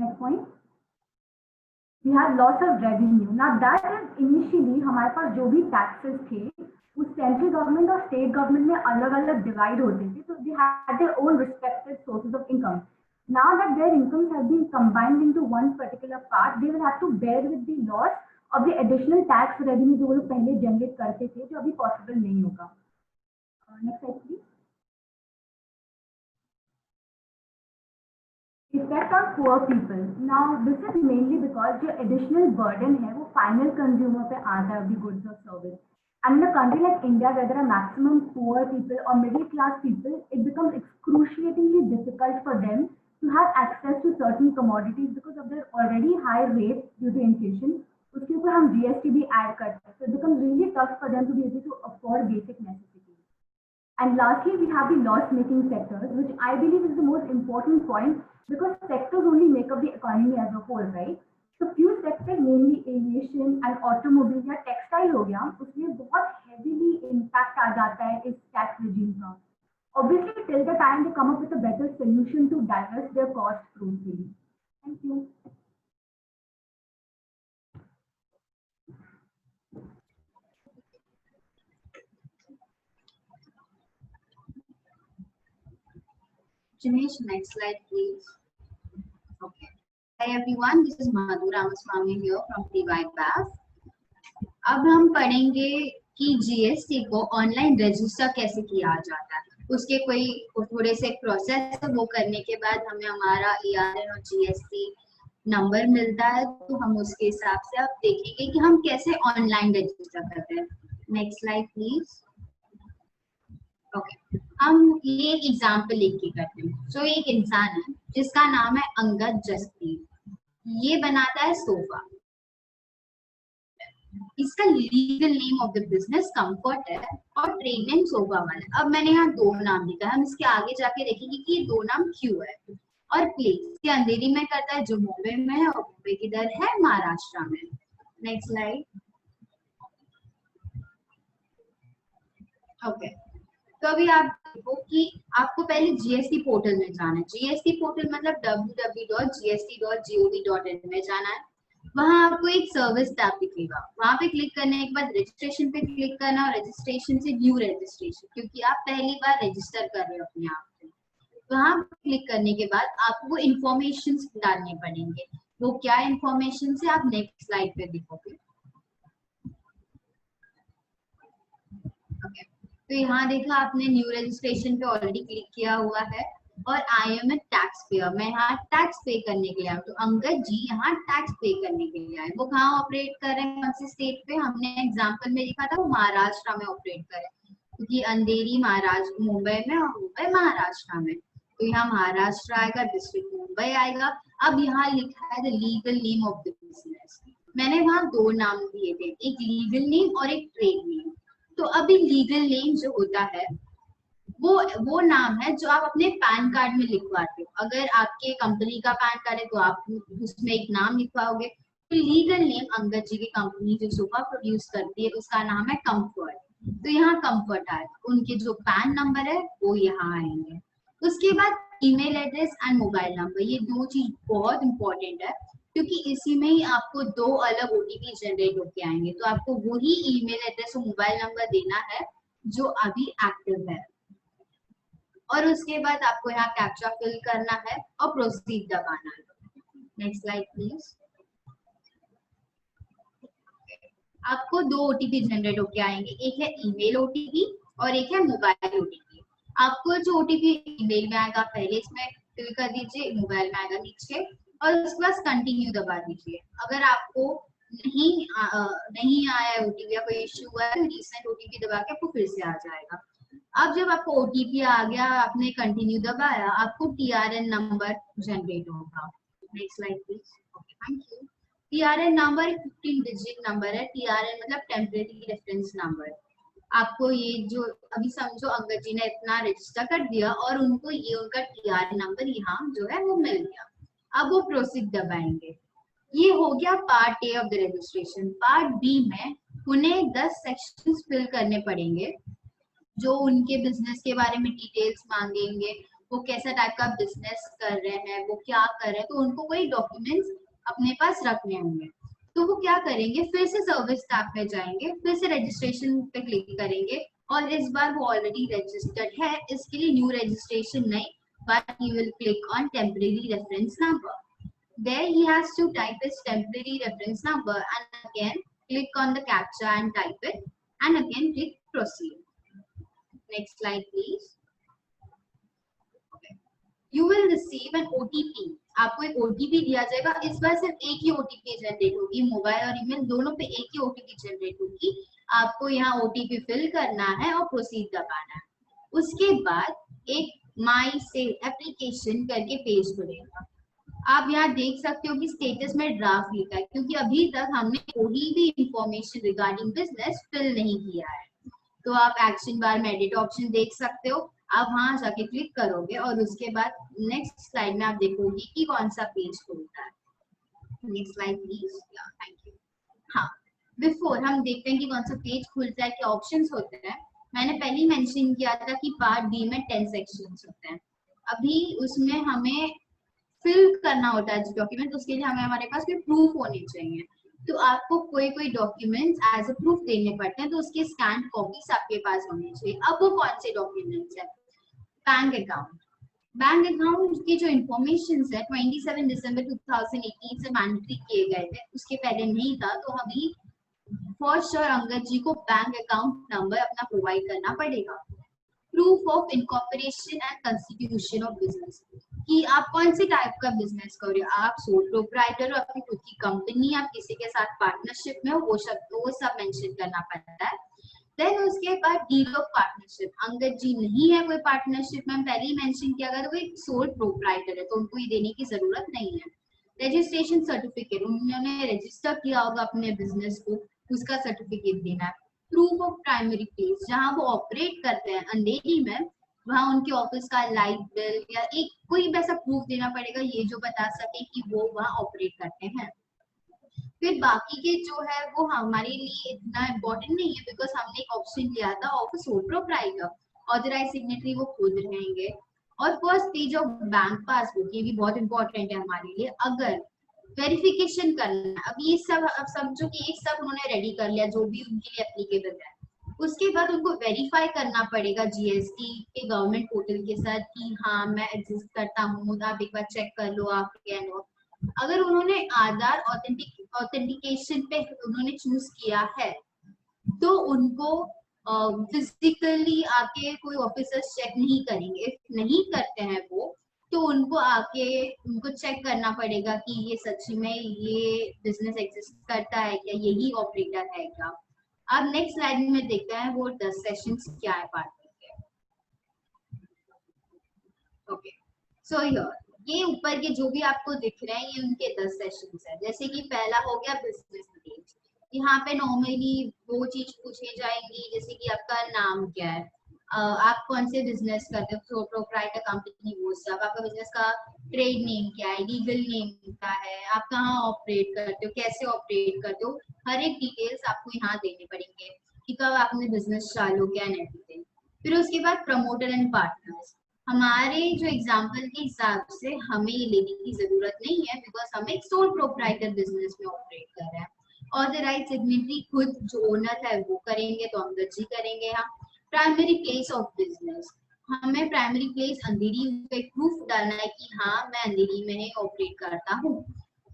Next point. We have loss of revenue. Now that is initially हमारे पास जो भी taxes थे, उस central government और state government में अलग-अलग divide होते थे, so they had their own respective sources of income. Now that their incomes have been combined into one particular part, they will have to bear with the loss of the additional tax revenue जो वो लोग पहले generate करते थे, जो अभी possible नहीं होगा. Next slide please. Effect on poor people. Now this is mainly because the additional burden है वो final consumer पे आता है the goods or service. And in a country like India where there are maximum poor people or middle class people, it becomes excruciatingly difficult for them to have access to certain commodities because of their already high rates due to inflation. उसके ऊपर हम GST भी add करते हैं, so it becomes really tough for them to be able to afford basic necessities. And lastly, we have the loss-making sectors, which I believe is the most important point because sectors only make up the economy as a whole, right? So few sectors, namely aviation and automobile या textile हो गया, उसमें बहुत heavily impact आ जाता है इस tax regime का. Obviously, till the time they come up with a better solution to divest their costs smoothly. Thank you. Jinesh, next slide, please. Okay. Hi everyone, this is Madhu Ramaswamy here from PYBAF. अब हम पढ़ेंगे कि GST को online register कैसे किया जाता है. उसके कोई थोड़े से प्रोसेस है, वो करने के बाद हमें हमारा ERN और जीएसटी नंबर मिलता है, तो हम उसके हिसाब से अब देखेंगे कि हम कैसे ऑनलाइन रजिस्टर करते हैं. Next slide please. ओके, हम ये एक एग्जाम्पल लिख के करते हैं. सो एक इंसान है जिसका नाम है अंगद जसप्रीत. ये बनाता है सोफा. इसका legal name of the business comfort है और ट्रेड नेम सोफा वाला. अब मैंने यहाँ दो नाम लिखा है, हम इसके आगे जाके देखेंगे कि ये दो नाम क्यों है. और प्लेस ये अंधेरी में करता है जो मुंबई में है, और मुंबई किधर है, महाराष्ट्र में. Next slide. ओके, तो अभी आप देखो कि आपको पहले जीएसटी पोर्टल में जाना है. जीएसटी पोर्टल मतलब www.gst.gov.in में जाना है. वहां आपको एक सर्विस टैब दिखेगा. वहां पे क्लिक करने के बाद रजिस्ट्रेशन पे क्लिक करना, और रजिस्ट्रेशन से न्यू रजिस्ट्रेशन, क्योंकि आप पहली बार रजिस्टर कर रहे हो अपने आप से. वहां क्लिक करने के बाद आपको वो इंफॉर्मेशन डालने पड़ेंगे. वो क्या इंफॉर्मेशन है आप नेक्स्ट स्लाइड पे देखोगे. ओके, तो यहाँ देखा आपने न्यू रजिस्ट्रेशन पे ऑलरेडी क्लिक किया हुआ है. और I am a tax payer, मैं यहाँ टैक्स पे करने के लिए आया. तो अंगद जी यहाँ टैक्स पे करने के लिए आए. वो कहाँ ऑपरेट कर रहे हैं, कौन से स्टेट पे, हमने एग्जाम्पल में लिखा था वो महाराष्ट्र में ऑपरेट करे, क्योंकि अंधेरी महाराष्ट्र मुंबई में और मुंबई महाराष्ट्र में. तो यहाँ महाराष्ट्र आएगा, डिस्ट्रिक्ट मुंबई आएगा. अब यहाँ लिखा है the legal name of the business. मैंने वहाँ दो नाम दिए थे, एक लीगल नेम और एक ट्रेड नेम. तो अभी लीगल नेम जो होता है वो नाम है जो आप अपने पैन कार्ड में लिखवाते हो. अगर आपके कंपनी का पैन कार्ड है तो आप उसमें एक नाम लिखवाओगे. तो लीगल नेम अंगद जी की कंपनी जो सोफा प्रोड्यूस करती है उसका नाम है कंफर्ट. तो यहाँ कंफर्ट आएगा. उनके जो पैन नंबर है वो यहाँ आएंगे. उसके बाद email address and mobile number, ये दो चीज बहुत इंपॉर्टेंट है, क्योंकि इसी में ही आपको दो अलग ओटीपी जनरेट होके आएंगे. तो आपको वही ईमेल एड्रेस और मोबाइल नंबर देना है जो अभी एक्टिव है. और उसके बाद आपको यहाँ कैप्चा फिल करना है और प्रोसीड दबाना है. Next slide please. आपको दो ओटीपी जनरेट होके आएंगे. एक है ईमेल ओटीपी और एक है मोबाइल ओटीपी. आपको जो ओटीपी ईमेल में आएगा पहले इसमें फिल कर दीजिए, मोबाइल में आएगा नीचे, और उसके बाद कंटिन्यू दबा दीजिए. अगर आपको नहीं आया ओटीपी या कोई इश्यू हुआ है, रीसेंट ओटीपी दबा के आपको फिर से आ जाएगा. अब जब आपको ओटीपी आ गया, आपने कंटिन्यू दबाया, आपको टीआरएन नंबर जनरेट होगा. Next slide please. Okay, thank you. TRN number 15 digit number है. टीआरएन मतलब टेम्परेरी रेफरेंस नंबर. आपको ये जो अभी समझो अंगद जी ने इतना रजिस्टर कर दिया और उनको ये उनका टीआरएन नंबर यहाँ जो है वो मिल गया. अब वो प्रोसीड दबाएंगे. ये हो गया part A of the registration. Part B में उन्हें 10 सेक्शंस फिल करने पड़ेंगे जो उनके बिजनेस के बारे में डिटेल्स मांगेंगे. वो कैसा टाइप का बिजनेस कर रहे हैं, वो क्या कर रहे हैं, तो उनको कोई डॉक्यूमेंट्स अपने पास रखने होंगे. तो वो क्या करेंगे, फिर से सर्विस टैब पे जाएंगे, फिर से रजिस्ट्रेशन पे क्लिक करेंगे, और इस बार वो ऑलरेडी रजिस्टर्ड है, इसके लिए न्यू रजिस्ट्रेशन नहीं, but he will click on temporary reference number. There he has to type his temporary reference number and again click on the captcha and type it and again click proceed. Next slide please. Okay. You will receive an OTP. आपको एक OTP दिया जाएगा. इस बार सिर्फ एक ही OTP generate होगी, mobile और email दोनों पे एक ही OTP जनरेट होगी. आपको यहाँ OTP फिल करना है और प्रोसीड दबाना है. उसके बाद एक माई से एप्लीकेशन करके पेज खुलेगा. आप यहाँ देख सकते हो कि स्टेटस में ड्राफ्ट लिखा है, क्योंकि अभी तक हमने कोई भी इंफॉर्मेशन रिगार्डिंग बिजनेस फिल नहीं किया है. तो आप एक्शन बार में एडिट ऑप्शन देख सकते हो, आप वहां जाके क्लिक करोगे और उसके बाद नेक्स्ट स्लाइड में आप देखोगे कि कौन सा पेज खुलता है। Next slide please. Thank you. हाँ, बिफोर हम देखते हैं कि कौन सा पेज खुलता है, क्या ऑप्शंस होते हैं। मैंने पहले ही मेंशन किया था कि पार्ट डी में 10 सेक्शंस होते हैं। अभी उसमें हमें फिल करना होता है डॉक्यूमेंट, उसके लिए हमारे पास कोई प्रूफ होने चाहिए। तो आपको कोई डॉक्यूमेंट्स एज अ प्रूफ देने पड़ते हैं, तो उसके स्कैन कॉपीज आपके पास होनी चाहिए। अब वो कौन से डॉक्यूमेंट्स है? Bank account. बैंक अकाउंट की जो इन्फॉर्मेशन है 27 दिसंबर 2018 से मैंडेटरी किए गए थे, उसके पहले नहीं था। तो अभी फॉर श्योर अंगद जी को बैंक अकाउंट नंबर अपना प्रोवाइड करना पड़ेगा। Proof of incorporation and constitution of business, कि आप कौन से टाइप का बिजनेस कर रहे हो, आप सोल प्रोप्राइटर हो, आपकी खुद की कंपनी, आप किसी के साथ पार्टनरशिप में हो, वो सब मेंशन करना पड़ता है। देन उसके बाद डीड ऑफ पार्टनरशिप, अंगद जी नहीं है कोई पार्टनरशिप में, हम पहले ही मेंशन किया, अगर वो एक सोल प्रोप्राइटर है तो उनको ये देने की जरूरत नहीं है। रजिस्ट्रेशन सर्टिफिकेट, उन्होंने रजिस्टर किया होगा अपने बिजनेस को, उसका सर्टिफिकेट देना है। प्रूफ ऑफ प्राइमरी प्लेस, जहाँ वो ऑपरेट करते हैं अंधेरी में, वहाँ उनके ऑफिस का लाइट बिल या एक कोई भी ऐसा प्रूफ देना पड़ेगा ये जो बता सके कि वो वहाँ ऑपरेट करते हैं। फिर बाकी के जो है वो हमारे लिए इतना इम्पोर्टेंट नहीं है, बिकॉज हमने एक ऑप्शन लिया था of sole proprietor, authorise signatory वो खुद रहेंगे। और first page of bank passbook, ये भी बहुत इंपॉर्टेंट है हमारे लिए। अगर वेरिफिकेशन करना है, अब ये सब अब समझो कि एक सब उन्होंने रेडी कर लिया जो भी उनके लिए एप्लीकेबल है, उसके बाद उनको वेरीफाई करना पड़ेगा जीएसटी के गवर्नमेंट पोर्टल के साथ कि हाँ मैं एग्जिस्ट करता हूँ, आप एक बार चेक कर लो आप कैन हो। अगर उन्होंने आधार ऑथेंटिकेशन पे उन्होंने चूज किया है तो उनको फिजिकली आके कोई ऑफिसर्स चेक नहीं करेंगे। इफ नहीं करते हैं वो तो उनको आके उनको चेक करना पड़ेगा कि ये सच में ये बिजनेस एग्जिस्ट करता है क्या, यही ऑपरेटर है क्या। अब नेक्स्ट स्लाइड में देखते हैं वो 10 सेशंस क्या है पार्ट के। ओके, सो ये ऊपर के जो भी आपको दिख रहे हैं ये उनके 10 सेशंस है। जैसे कि पहला हो गया बिजनेस डिटेल्स, यहाँ पे नॉर्मली वो चीज पूछी जाएंगी जैसे कि आपका नाम क्या है, आप कौन से बिजनेस करते हो, प्रोप्राइटर कंपनी, वो सब, आपका बिजनेस का ट्रेड नेम क्या है, लीगल नेम क्या है, आप कहाँ ऑपरेट करते हो, कैसे ऑपरेट करते हो, हर एक डिटेल्स आपको यहाँ देने पड़ेंगे कि कब आपने बिजनेस चालू किया एंड एवरीथिंग। फिर उसके बाद प्रमोटर एंड पार्टनर्स, हमारे जो एग्जाम्पल के हिसाब से हमें ये लेने की जरूरत नहीं है, बिकॉज हम एक सोल प्रोप्राइटर बिजनेस में ऑपरेट कर रहे हैं। ऑथराइज्ड सिग्नेटरी खुद जो ओनर है वो करेंगे, तो अंगद जी करेंगे यहाँ। प्राइमरी प्लेस ऑफ बिजनेस, हमें प्राइमरी प्लेस अंधेरी पे प्रूफ डालना है कि हाँ मैं अंधेरी में ही ऑपरेट करता हूँ।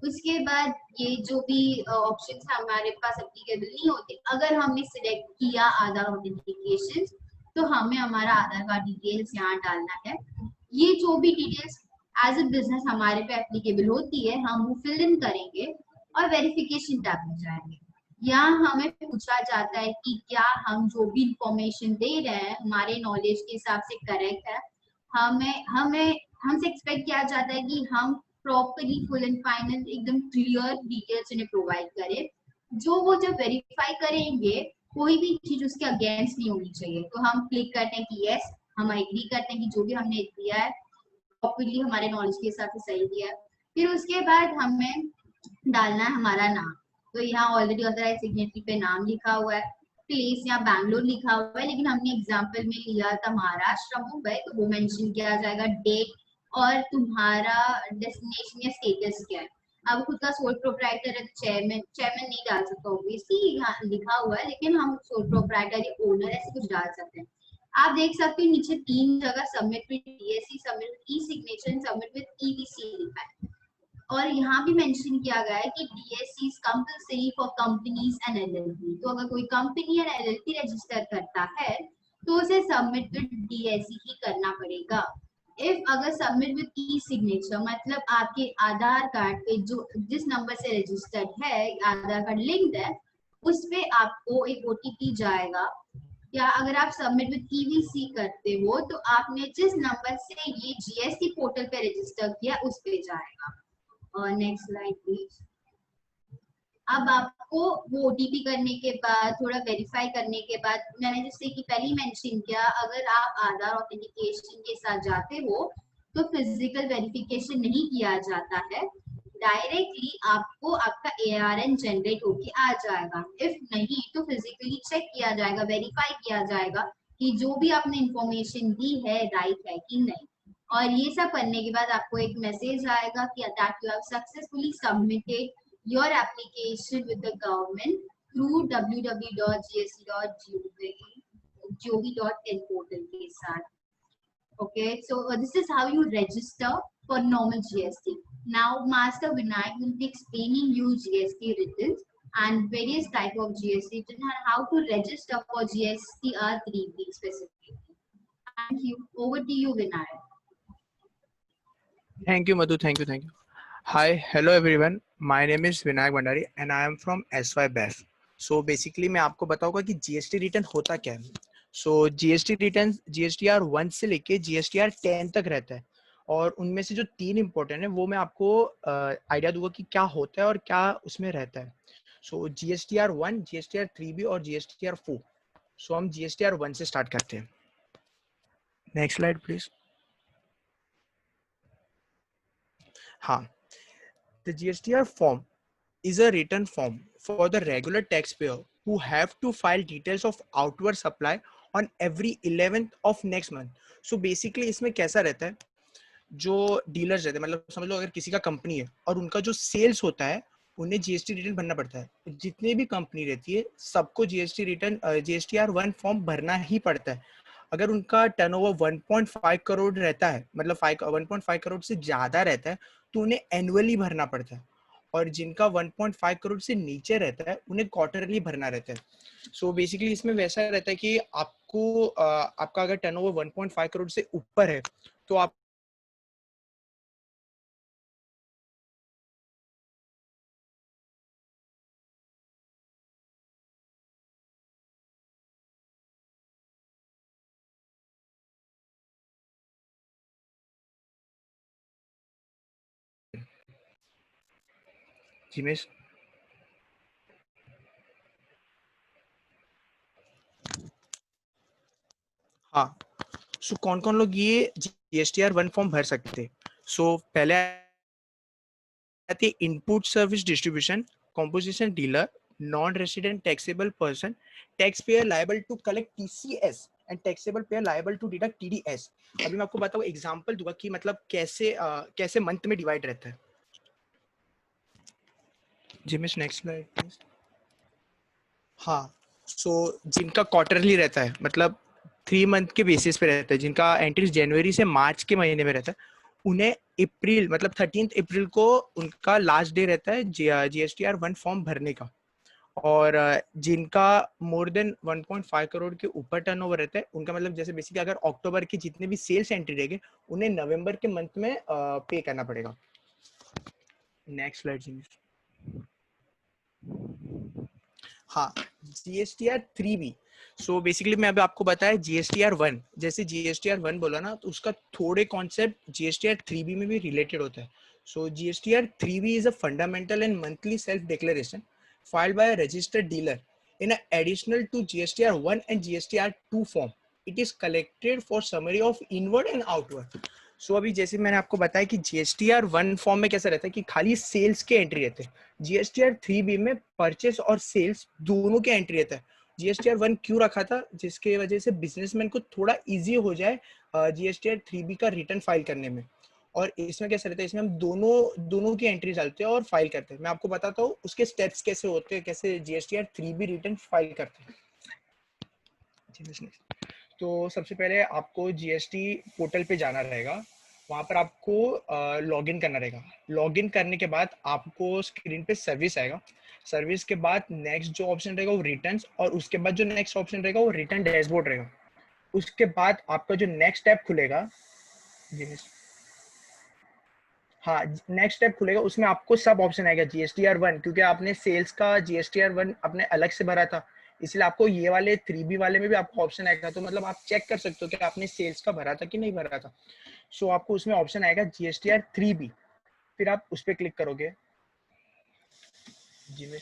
उसके बाद ये जो भी ऑप्शंस हमारे पास एप्लीकेबल नहीं होते, अगर हमने सिलेक्ट किया आधार ऑथेंटिकेशन तो हमें हमारा आधार कार्ड डिटेल्स यहाँ डालना है। ये जो भी डिटेल्स एज अ बिजनेस हमारे पे एप्लीकेबल होती है हम वो फिल इन करेंगे और वेरिफिकेशन टैब में जाएंगे। यहाँ हमें पूछा जाता है कि क्या हम जो भी इंफॉर्मेशन दे रहे हैं हमारे नॉलेज के हिसाब से करेक्ट है। हमसे एक्सपेक्ट किया जाता है कि हम प्रॉपरली फुल एंड फाइनल एकदम क्लियर डिटेल्स उन्हें प्रोवाइड करें। जो वो जब वेरीफाई करेंगे कोई भी चीज उसके अगेंस्ट नहीं होनी चाहिए, तो हम क्लिक करते हैं कि यस हम एग्री करते हैं कि जो भी हमने दिया है प्रॉपरली हमारे नॉलेज के हिसाब से सही दिया है। फिर उसके बाद हमें डालना है हमारा नाम, तो यहाँ ऑलरेडी ऑथराइज सिग्नेटरी पे नाम लिखा हुआ है, प्लेस यहाँ बैंगलोर लिखा हुआ है, लेकिन हमने एग्जाम्पल में लिया था महाराष्ट्र मुंबई, तो वो मेंशन किया जाएगा डेट और तुम्हारा डेस्टिनेशन या स्टेटस क्या है। अब खुद का सोल प्रोप्राइटर है तो चेयरमैन नहीं डाल सकता ऑब्वियसली, यहाँ लिखा हुआ है, लेकिन हम सोल प्रोप्राइटर या ओनर ऐसे कुछ डाल सकते हैं। आप देख सकते हो नीचे 3 जगह submit with DSC, submit with E signature, submit with EVC लिखा है। और यहाँ भी मेंशन किया गया है कि DSC is compulsory for companies and LLP, तो अगर कोई कंपनी या एलएलपी रजिस्टर करता है तो उसे सबमिट विद डीएससी ही करना पड़ेगा। इफ अगर सबमिट विद ई सिग्नेचर मतलब आपके आधार कार्ड पे जो जिस नंबर से रजिस्टर्ड है, आधार कार्ड लिंक्ड है, उस पे आपको एक ओटीपी जाएगा, या अगर आप सबमिट विद ईवीसी करते हो तो आपने जिस नंबर से ये जीएसटी पोर्टल पे रजिस्टर किया उस पे जाएगा। Next slide please. अब आपको वो ओटीपी करने के बाद, थोड़ा वेरीफाई करने के बाद, मैंने जैसे कि पहले ही मेंशन किया, अगर आप आधार ऑथेंटिकेशन के साथ जाते हो तो फिजिकल वेरिफिकेशन नहीं किया जाता है, डायरेक्टली आपको आपका ARN जनरेट होके आ जाएगा। इफ नहीं तो फिजिकली चेक किया जाएगा, वेरीफाई किया जाएगा कि जो भी आपने इंफॉर्मेशन दी है राइट है कि नहीं। और ये सब करने के बाद आपको एक मैसेज आएगा कि that you have successfully submitted your application with the government through www.gst.gov.in portal के साथ. Okay, so this is how you register for normal GST. Now, Master Vinayak will be explaining you GST returns and various type of GST returns and how to register for GSTR 3B specifically. Thank you. Over to you, Vinayak. Thank you, Madhu. Thank you. Hi, hello everyone. My name is Vinayak Bhandari and I am from SYBEF. So basically मैं आपको बताऊंगा कि GST return होता क्या है. So GST return GSTR 1 से लेके GSTR 10 तक रहता है और उनमें से जो 3 इम्पोर्टेंट है वो मैं आपको आइडिया दूंगा कि क्या होता है और क्या उसमें रहता है. So GSTR 1, GSTR 3B और GSTR 4. So हम GSTR 1 से स्टार्ट करते हैं. Next slide please. हाँ, the GSTR form is a written form for the regular taxpayer who have to file details of outward supply on every 11th of next month. So basically इसमें कैसा रहता है, जो dealers रहते हैं, मतलब समझ लो अगर किसी का कंपनी है और उनका जो सेल्स होता है उन्हें जीएसटी रिटर्न भरना पड़ता है. जितने भी कंपनी रहती है सबको जीएसटी रिटर्न GSTR 1 फॉर्म भरना ही पड़ता है. अगर उनका टर्नओवर 1.5 करोड़ रहता है, मतलब 1.5 करोड़ से ज्यादा रहता है तो उन्हें एनुअली भरना पड़ता है और जिनका 1.5 करोड़ से नीचे रहता है उन्हें क्वार्टरली भरना रहता है. सो बेसिकली इसमें वैसा रहता है कि आपको आपका अगर टर्नओवर 1.5 करोड़ से ऊपर है तो आप जिमेश हाँ, सो कौन कौन लोग ये GSTR 1 फॉर्म भर सकते हैं. सो पहले आती है input service distribution, composition dealer, non resident taxable person, tax payer liable to collect TCS and taxable payer liable to deduct TDS. अभी मैं आपको बताऊँ एग्जांपल दूंगा कि मतलब कैसे कैसे मंथ में डिवाइड रहता है. Jimesh next slide please. हाँ, सो जिनका क्वार्टरली रहता है, मतलब 3 मंथ के बेसिस पे रहता है, जिनका एंट्रीज जनवरी से मार्च के महीने में रहता है, उन्हें अप्रैल मतलब 13 अप्रैल को उनका लास्ट डे रहता है GSTR 1 फॉर्म भरने का. और जिनका मोर देन 1.5 करोड़ के ऊपर टर्नओवर रहता है उनका मतलब जैसे बेसिकली अगर अक्टूबर की जितने भी सेल्स एंट्री रहेंगे उन्हें नवंबर के मंथ में पे करना पड़ेगा. नेक्स्ट स्लाइड जी. हाँ, GSTR 3B. सो बेसिकली मैं अभी आपको बताया GSTR 1, जैसे GSTR 1 बोला ना तो उसका थोड़े कॉन्सेप्ट GSTR 3B में भी रिलेटेड होता है. सो GSTR 3B is a fundamental and monthly self declaration filed by a registered dealer in additional to GSTR 1 and GSTR 2 form. It is collected for summary of inward and outward. सो अभी जैसे मैंने आपको बताया कि GSTR 1 form में कैसा रहता है कि खाली सेल्स के एंट्री रहते हैं. GSTR 3B में परचेस और सेल्स दोनों के एंट्री रहता है. GSTR 1 क्यों रखा था, जिसके वजह से बिजनेसमैन को थोड़ा इजी हो जाए GSTR 3B का रिटर्न फाइल करने में. और इसमें कैसा रहता है, इसमें हम दोनों की एंट्री डालते हैं और फाइल करते हैं. मैं आपको बताता हूँ उसके स्टेप्स कैसे होते हैं, कैसे GSTR 3B रिटर्न फाइल करते हैं. तो सबसे पहले आपको GST पोर्टल पे जाना रहेगा, वहां पर आपको लॉगिन करना रहेगा. लॉगिन करने के बाद आपको स्क्रीन पे सर्विस आएगा. सर्विस के बाद नेक्स्ट जो ऑप्शन रहेगा वो रिटर्न्स, और उसके बाद जो नेक्स्ट ऑप्शन रहेगा वो रिटर्न डैशबोर्ड रहेगा. उसके बाद आपका जो नेक्स्ट टैब खुलेगा, हाँ नेक्स्ट टैब खुलेगा, उसमें आपको सब ऑप्शन आएगा GSTR 1, क्योंकि आपने सेल्स का GSTR 1 अपने अलग से भरा था, इसलिए आपको ये वाले 3B वाले में भी आपको ऑप्शन आएगा. तो मतलब आप चेक कर सकते हो कि आपने सेल्स का भरा था कि नहीं भरा था. सो आपको उसमें ऑप्शन आएगा GSTR 3B, फिर आप उस पर क्लिक करोगे. जी में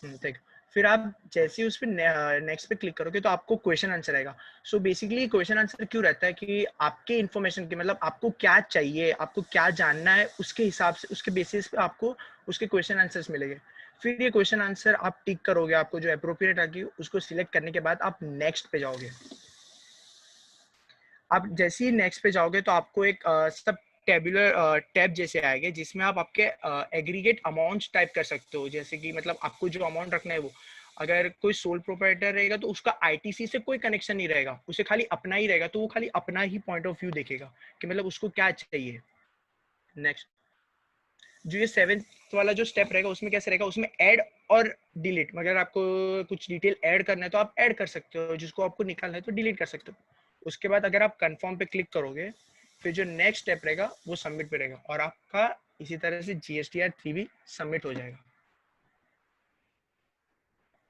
थैंक यू। फिर आप जैसे ही उस पर नेक्स्ट पे क्लिक करोगे तो आपको क्वेश्चन आंसर आएगा। सो बेसिकली क्वेश्चन आंसर क्यों रहता है कि आपके इन्फॉर्मेशन की मतलब आपको क्या चाहिए, आपको क्या जानना है, उसके हिसाब से उसके बेसिस पे आपको उसके क्वेश्चन आंसर्स मिलेंगे। फिर ये क्वेश्चन आंसर आप टिक करोगे, आपको जो अप्रोप्रिएट लगे उसको सिलेक्ट करने के बाद आप नेक्स्ट पे जाओगे। आप जैसे ही नेक्स्ट पे जाओगे तो आपको एक सब टेबुलर टैब जैसे आएंगे जिसमें आप आपके एग्रीगेट अमाउंट्स टाइप कर सकते हो। जैसे कि मतलब आपको जो अमाउंट रखना है वो, अगर कोई सोल प्रोप्राइटर रहेगा तो उसका आईटीसी से कोई कनेक्शन नहीं रहेगा, उसे खाली अपना ही रहेगा, तो वो खाली अपना ही पॉइंट ऑफ व्यू देखेगा कि मतलब उसको क्या चाहिए। नेक्स्ट जो ये 7th वाला जो स्टेप रहेगा उसमें कैसे रहेगा, उसमें ऐड और डिलीट, अगर आपको कुछ डिटेल ऐड करना है तो आप ऐड कर सकते हो, जिसको आपको निकालना है तो डिलीट कर सकते हो। उसके बाद अगर आप कंफर्म पे क्लिक करोगे फिर जो नेक्स्ट स्टेप रहेगा वो सबमिट पे रहेगा और आपका इसी तरह से GSTR 3 भी सबमिट हो जाएगा।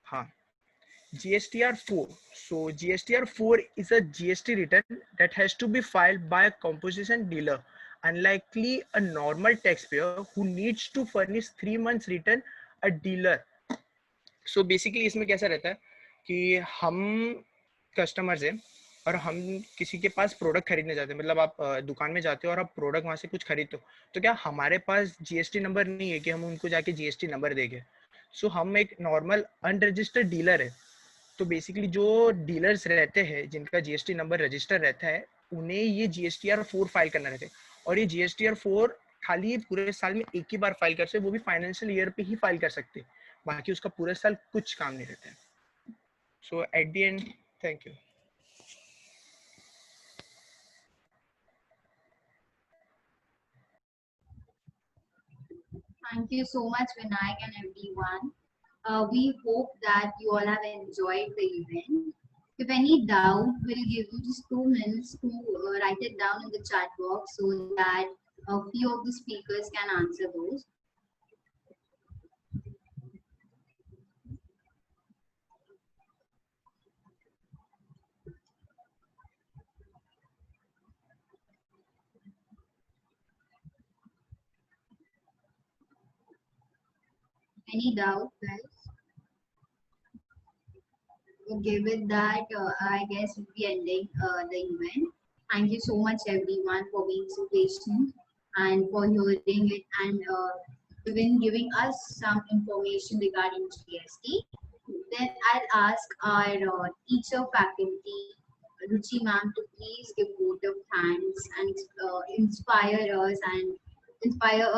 हाँ, GSTR 4. So GSTR 4 is a GST return that has to be filed by a composition dealer, unlikely a normal taxpayer who needs to furnish 3 months return a dealer. So basically इसमें कैसा रहता है कि हम customers हैं और हम किसी के पास प्रोडक्ट खरीदने जाते हैं, मतलब आप दुकान में जाते हो और आप प्रोडक्ट वहाँ से कुछ खरीदते हो, तो क्या हमारे पास GST नंबर नहीं है कि हम उनको जाके GST नंबर देंगे। सो हम एक नॉर्मल अनरजिस्टर्ड डीलर है। तो बेसिकली जो डीलर्स रहते हैं जिनका GST नंबर रजिस्टर रहता है उन्हें ये GSTR 4 फाइल करना रहता है, और ये GSTR 4 खाली पूरे साल में एक ही बार फाइल कर सकते, वो भी फाइनेंशियल ईयर पे ही फाइल कर सकते, बाकी उसका पूरे साल कुछ काम नहीं रहता है। So at the end thank you. Thank you so much, Vinayak and everyone. We hope that you all have enjoyed the event. If any doubt, we'll give you just 2 minutes to write it down in the chat box so that a few of the speakers can answer those. Any doubt, guys? Okay, with that, I guess we'll be ending the event. Thank you so much, everyone, for being so patient and for hearing it and even giving us some information regarding GST. Then I'll ask our teacher faculty, Ruchi ma'am, to please give vote of thanks and inspire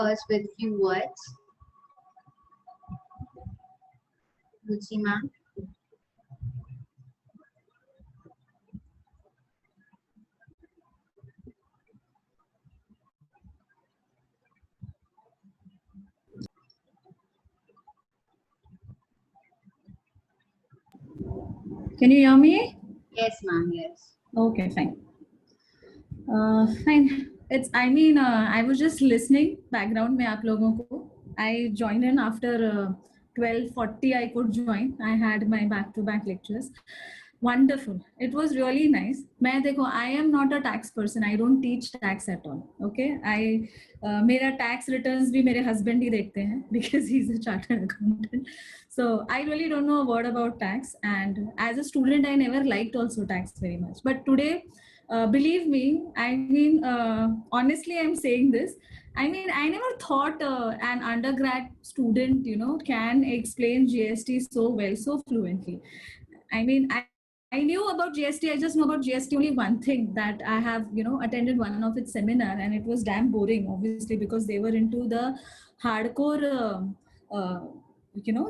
us with few words. Ruchi ma'am. Can you hear me? Yes, ma'am. Yes. Okay, fine. Fine. I was just listening background में आप लोगों को. I joined in after 12:40. I could join. I had my back-to-back lectures. Wonderful. It was really nice. मैं देखो, I am not a tax person. I don't teach tax at all. Okay. मेरा tax returns भी मेरे husband ही देखते हैं because he's a chartered accountant. So I really don't know a word about tax. And as a student, I never liked also tax very much. But today, believe me, honestly, I'm saying this. I never thought an undergrad student, can explain GST so well, so fluently. I knew about GST. I just know about GST only one thing, that I have, attended one of its seminar, and it was damn boring, obviously, because they were into the hardcore,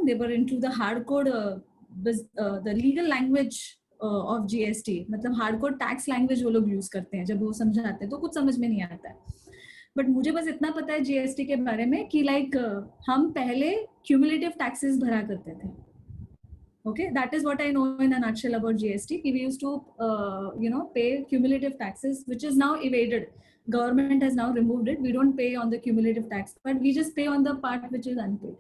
they were into the hardcore, the legal language of GST. मतलब hardcore tax language वो लोग use करते हैं, जब वो समझाते हैं तो कुछ समझ में नहीं आता है. But मुझे बस इतना पता है GST के बारे में कि हम पहले cumulative taxes भरा करते थे. Okay, that is what I know in a nutshell about GST. We used to, pay cumulative taxes, which is now evaded. Government has now removed it. We don't pay on the cumulative tax, but we just pay on the part which is unpaid.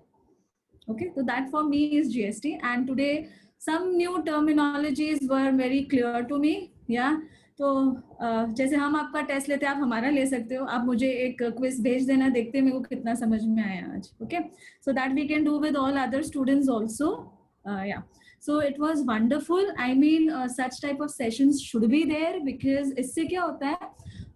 Okay, so that for me is GST. And today, some new terminologies were very clear to me. Yeah. तो जैसे हम आपका test लेते हैं आप हमारा ले सकते हो. आप मुझे एक क्विज भेज देना, देखते हैं मेरे को कितना समझ में आया आज. Okay, so that we can do with all other students also. Yeah, so it was wonderful. I mean, such type of sessions should be there because इससे क्या होता है,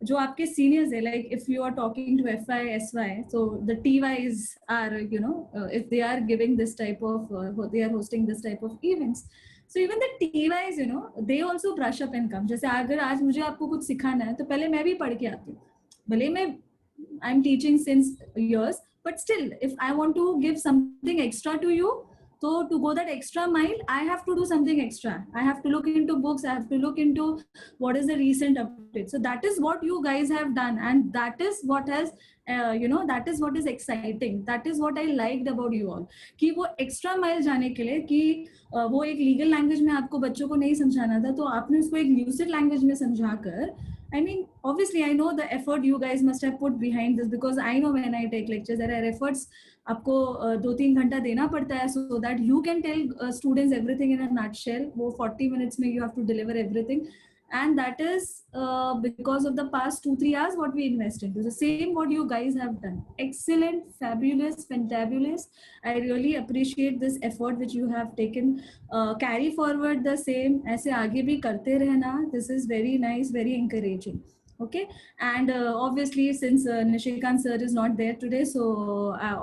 जो आपके seniors है, like if you are talking to FI, SY, so the TYs are, you know, if they are giving this type of, they are hosting this type of events. So even the TYs, you know, they also brush up and come. जैसे अगर आज मुझे आपको कुछ सिखाना है तो पहले मैं भी पढ़ के आती हूँ. भले मैं I'm teaching since years, but still if I want to give something extra to you, so to go that extra mile, I have to do something extra. I have to look into books. I have to look into what is the recent update. So that is what you guys have done, and that is what has, you know, that is what is exciting. That is what I liked about you all. कि वो extra mile जाने के लिए कि वो एक legal language में आपको बच्चों को नहीं समझाना था, तो आपने उसको एक lucid language में समझाकर, I mean, obviously, I know the effort you guys must have put behind this because I know when I take lectures, there are efforts. आपको 2-3 घंटा देना पड़ता है so that you can tell students everything in a nutshell. वो 40 minutes में you have to deliver everything, and that is because of the past 2-3 hours what we invest into. The same what you guys have done. Excellent, fabulous, fantabulous. I really appreciate this effort which you have taken. Carry forward the same. ऐसे आगे भी करते रहना. This is very nice, very encouraging. Okay, and obviously since Nishikant sir is not there today, so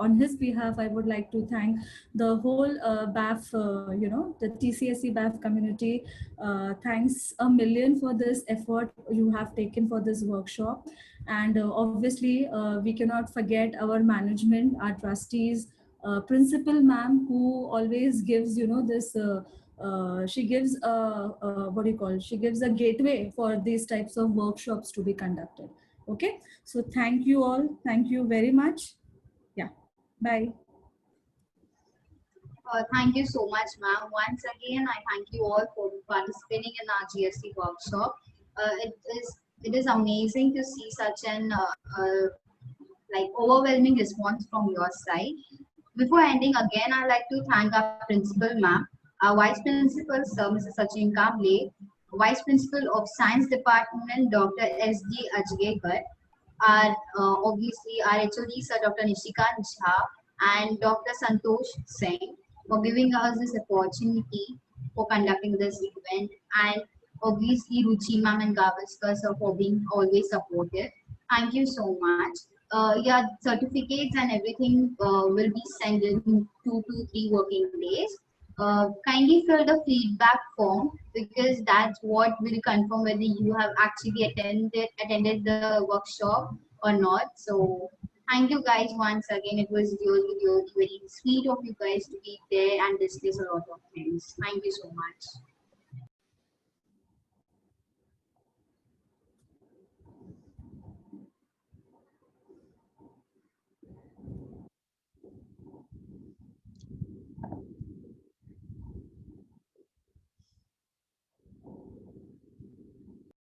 on his behalf I would like to thank the whole BAF, you know, the TCSE BAF community. Thanks a million for this effort you have taken for this workshop, and obviously we cannot forget our management, our trustees, principal ma'am, who always gives, you know, this she gives what do you call, she gives a gateway for these types of workshops to be conducted. Okay, so thank you all, thank you very much. Yeah, bye. Thank you so much, ma'am. Once again, I thank you all for participating in our GST workshop. It is amazing to see such an like overwhelming response from your side. Before ending, again, I'd like to thank our principal, ma'am, our vice principal, sir, Mr. Sachin Kamble, vice principal of Science Department, Dr. S.D. Ajgekar, our obviously our HOD, sir, Dr. Nishikant Jha, and Dr. Santosh Singh for giving us this opportunity for conducting this event, and obviously Ruchi ma'am and Gavaskar sir for being always supportive. Thank you so much. Yeah, certificates and everything will be sent in 2 to 3 working days. Kindly fill the feedback form because that's what will confirm whether you have actually attended the workshop or not. So thank you guys once again. It was really very sweet of you guys to be there and discuss a lot of things. Thank you so much.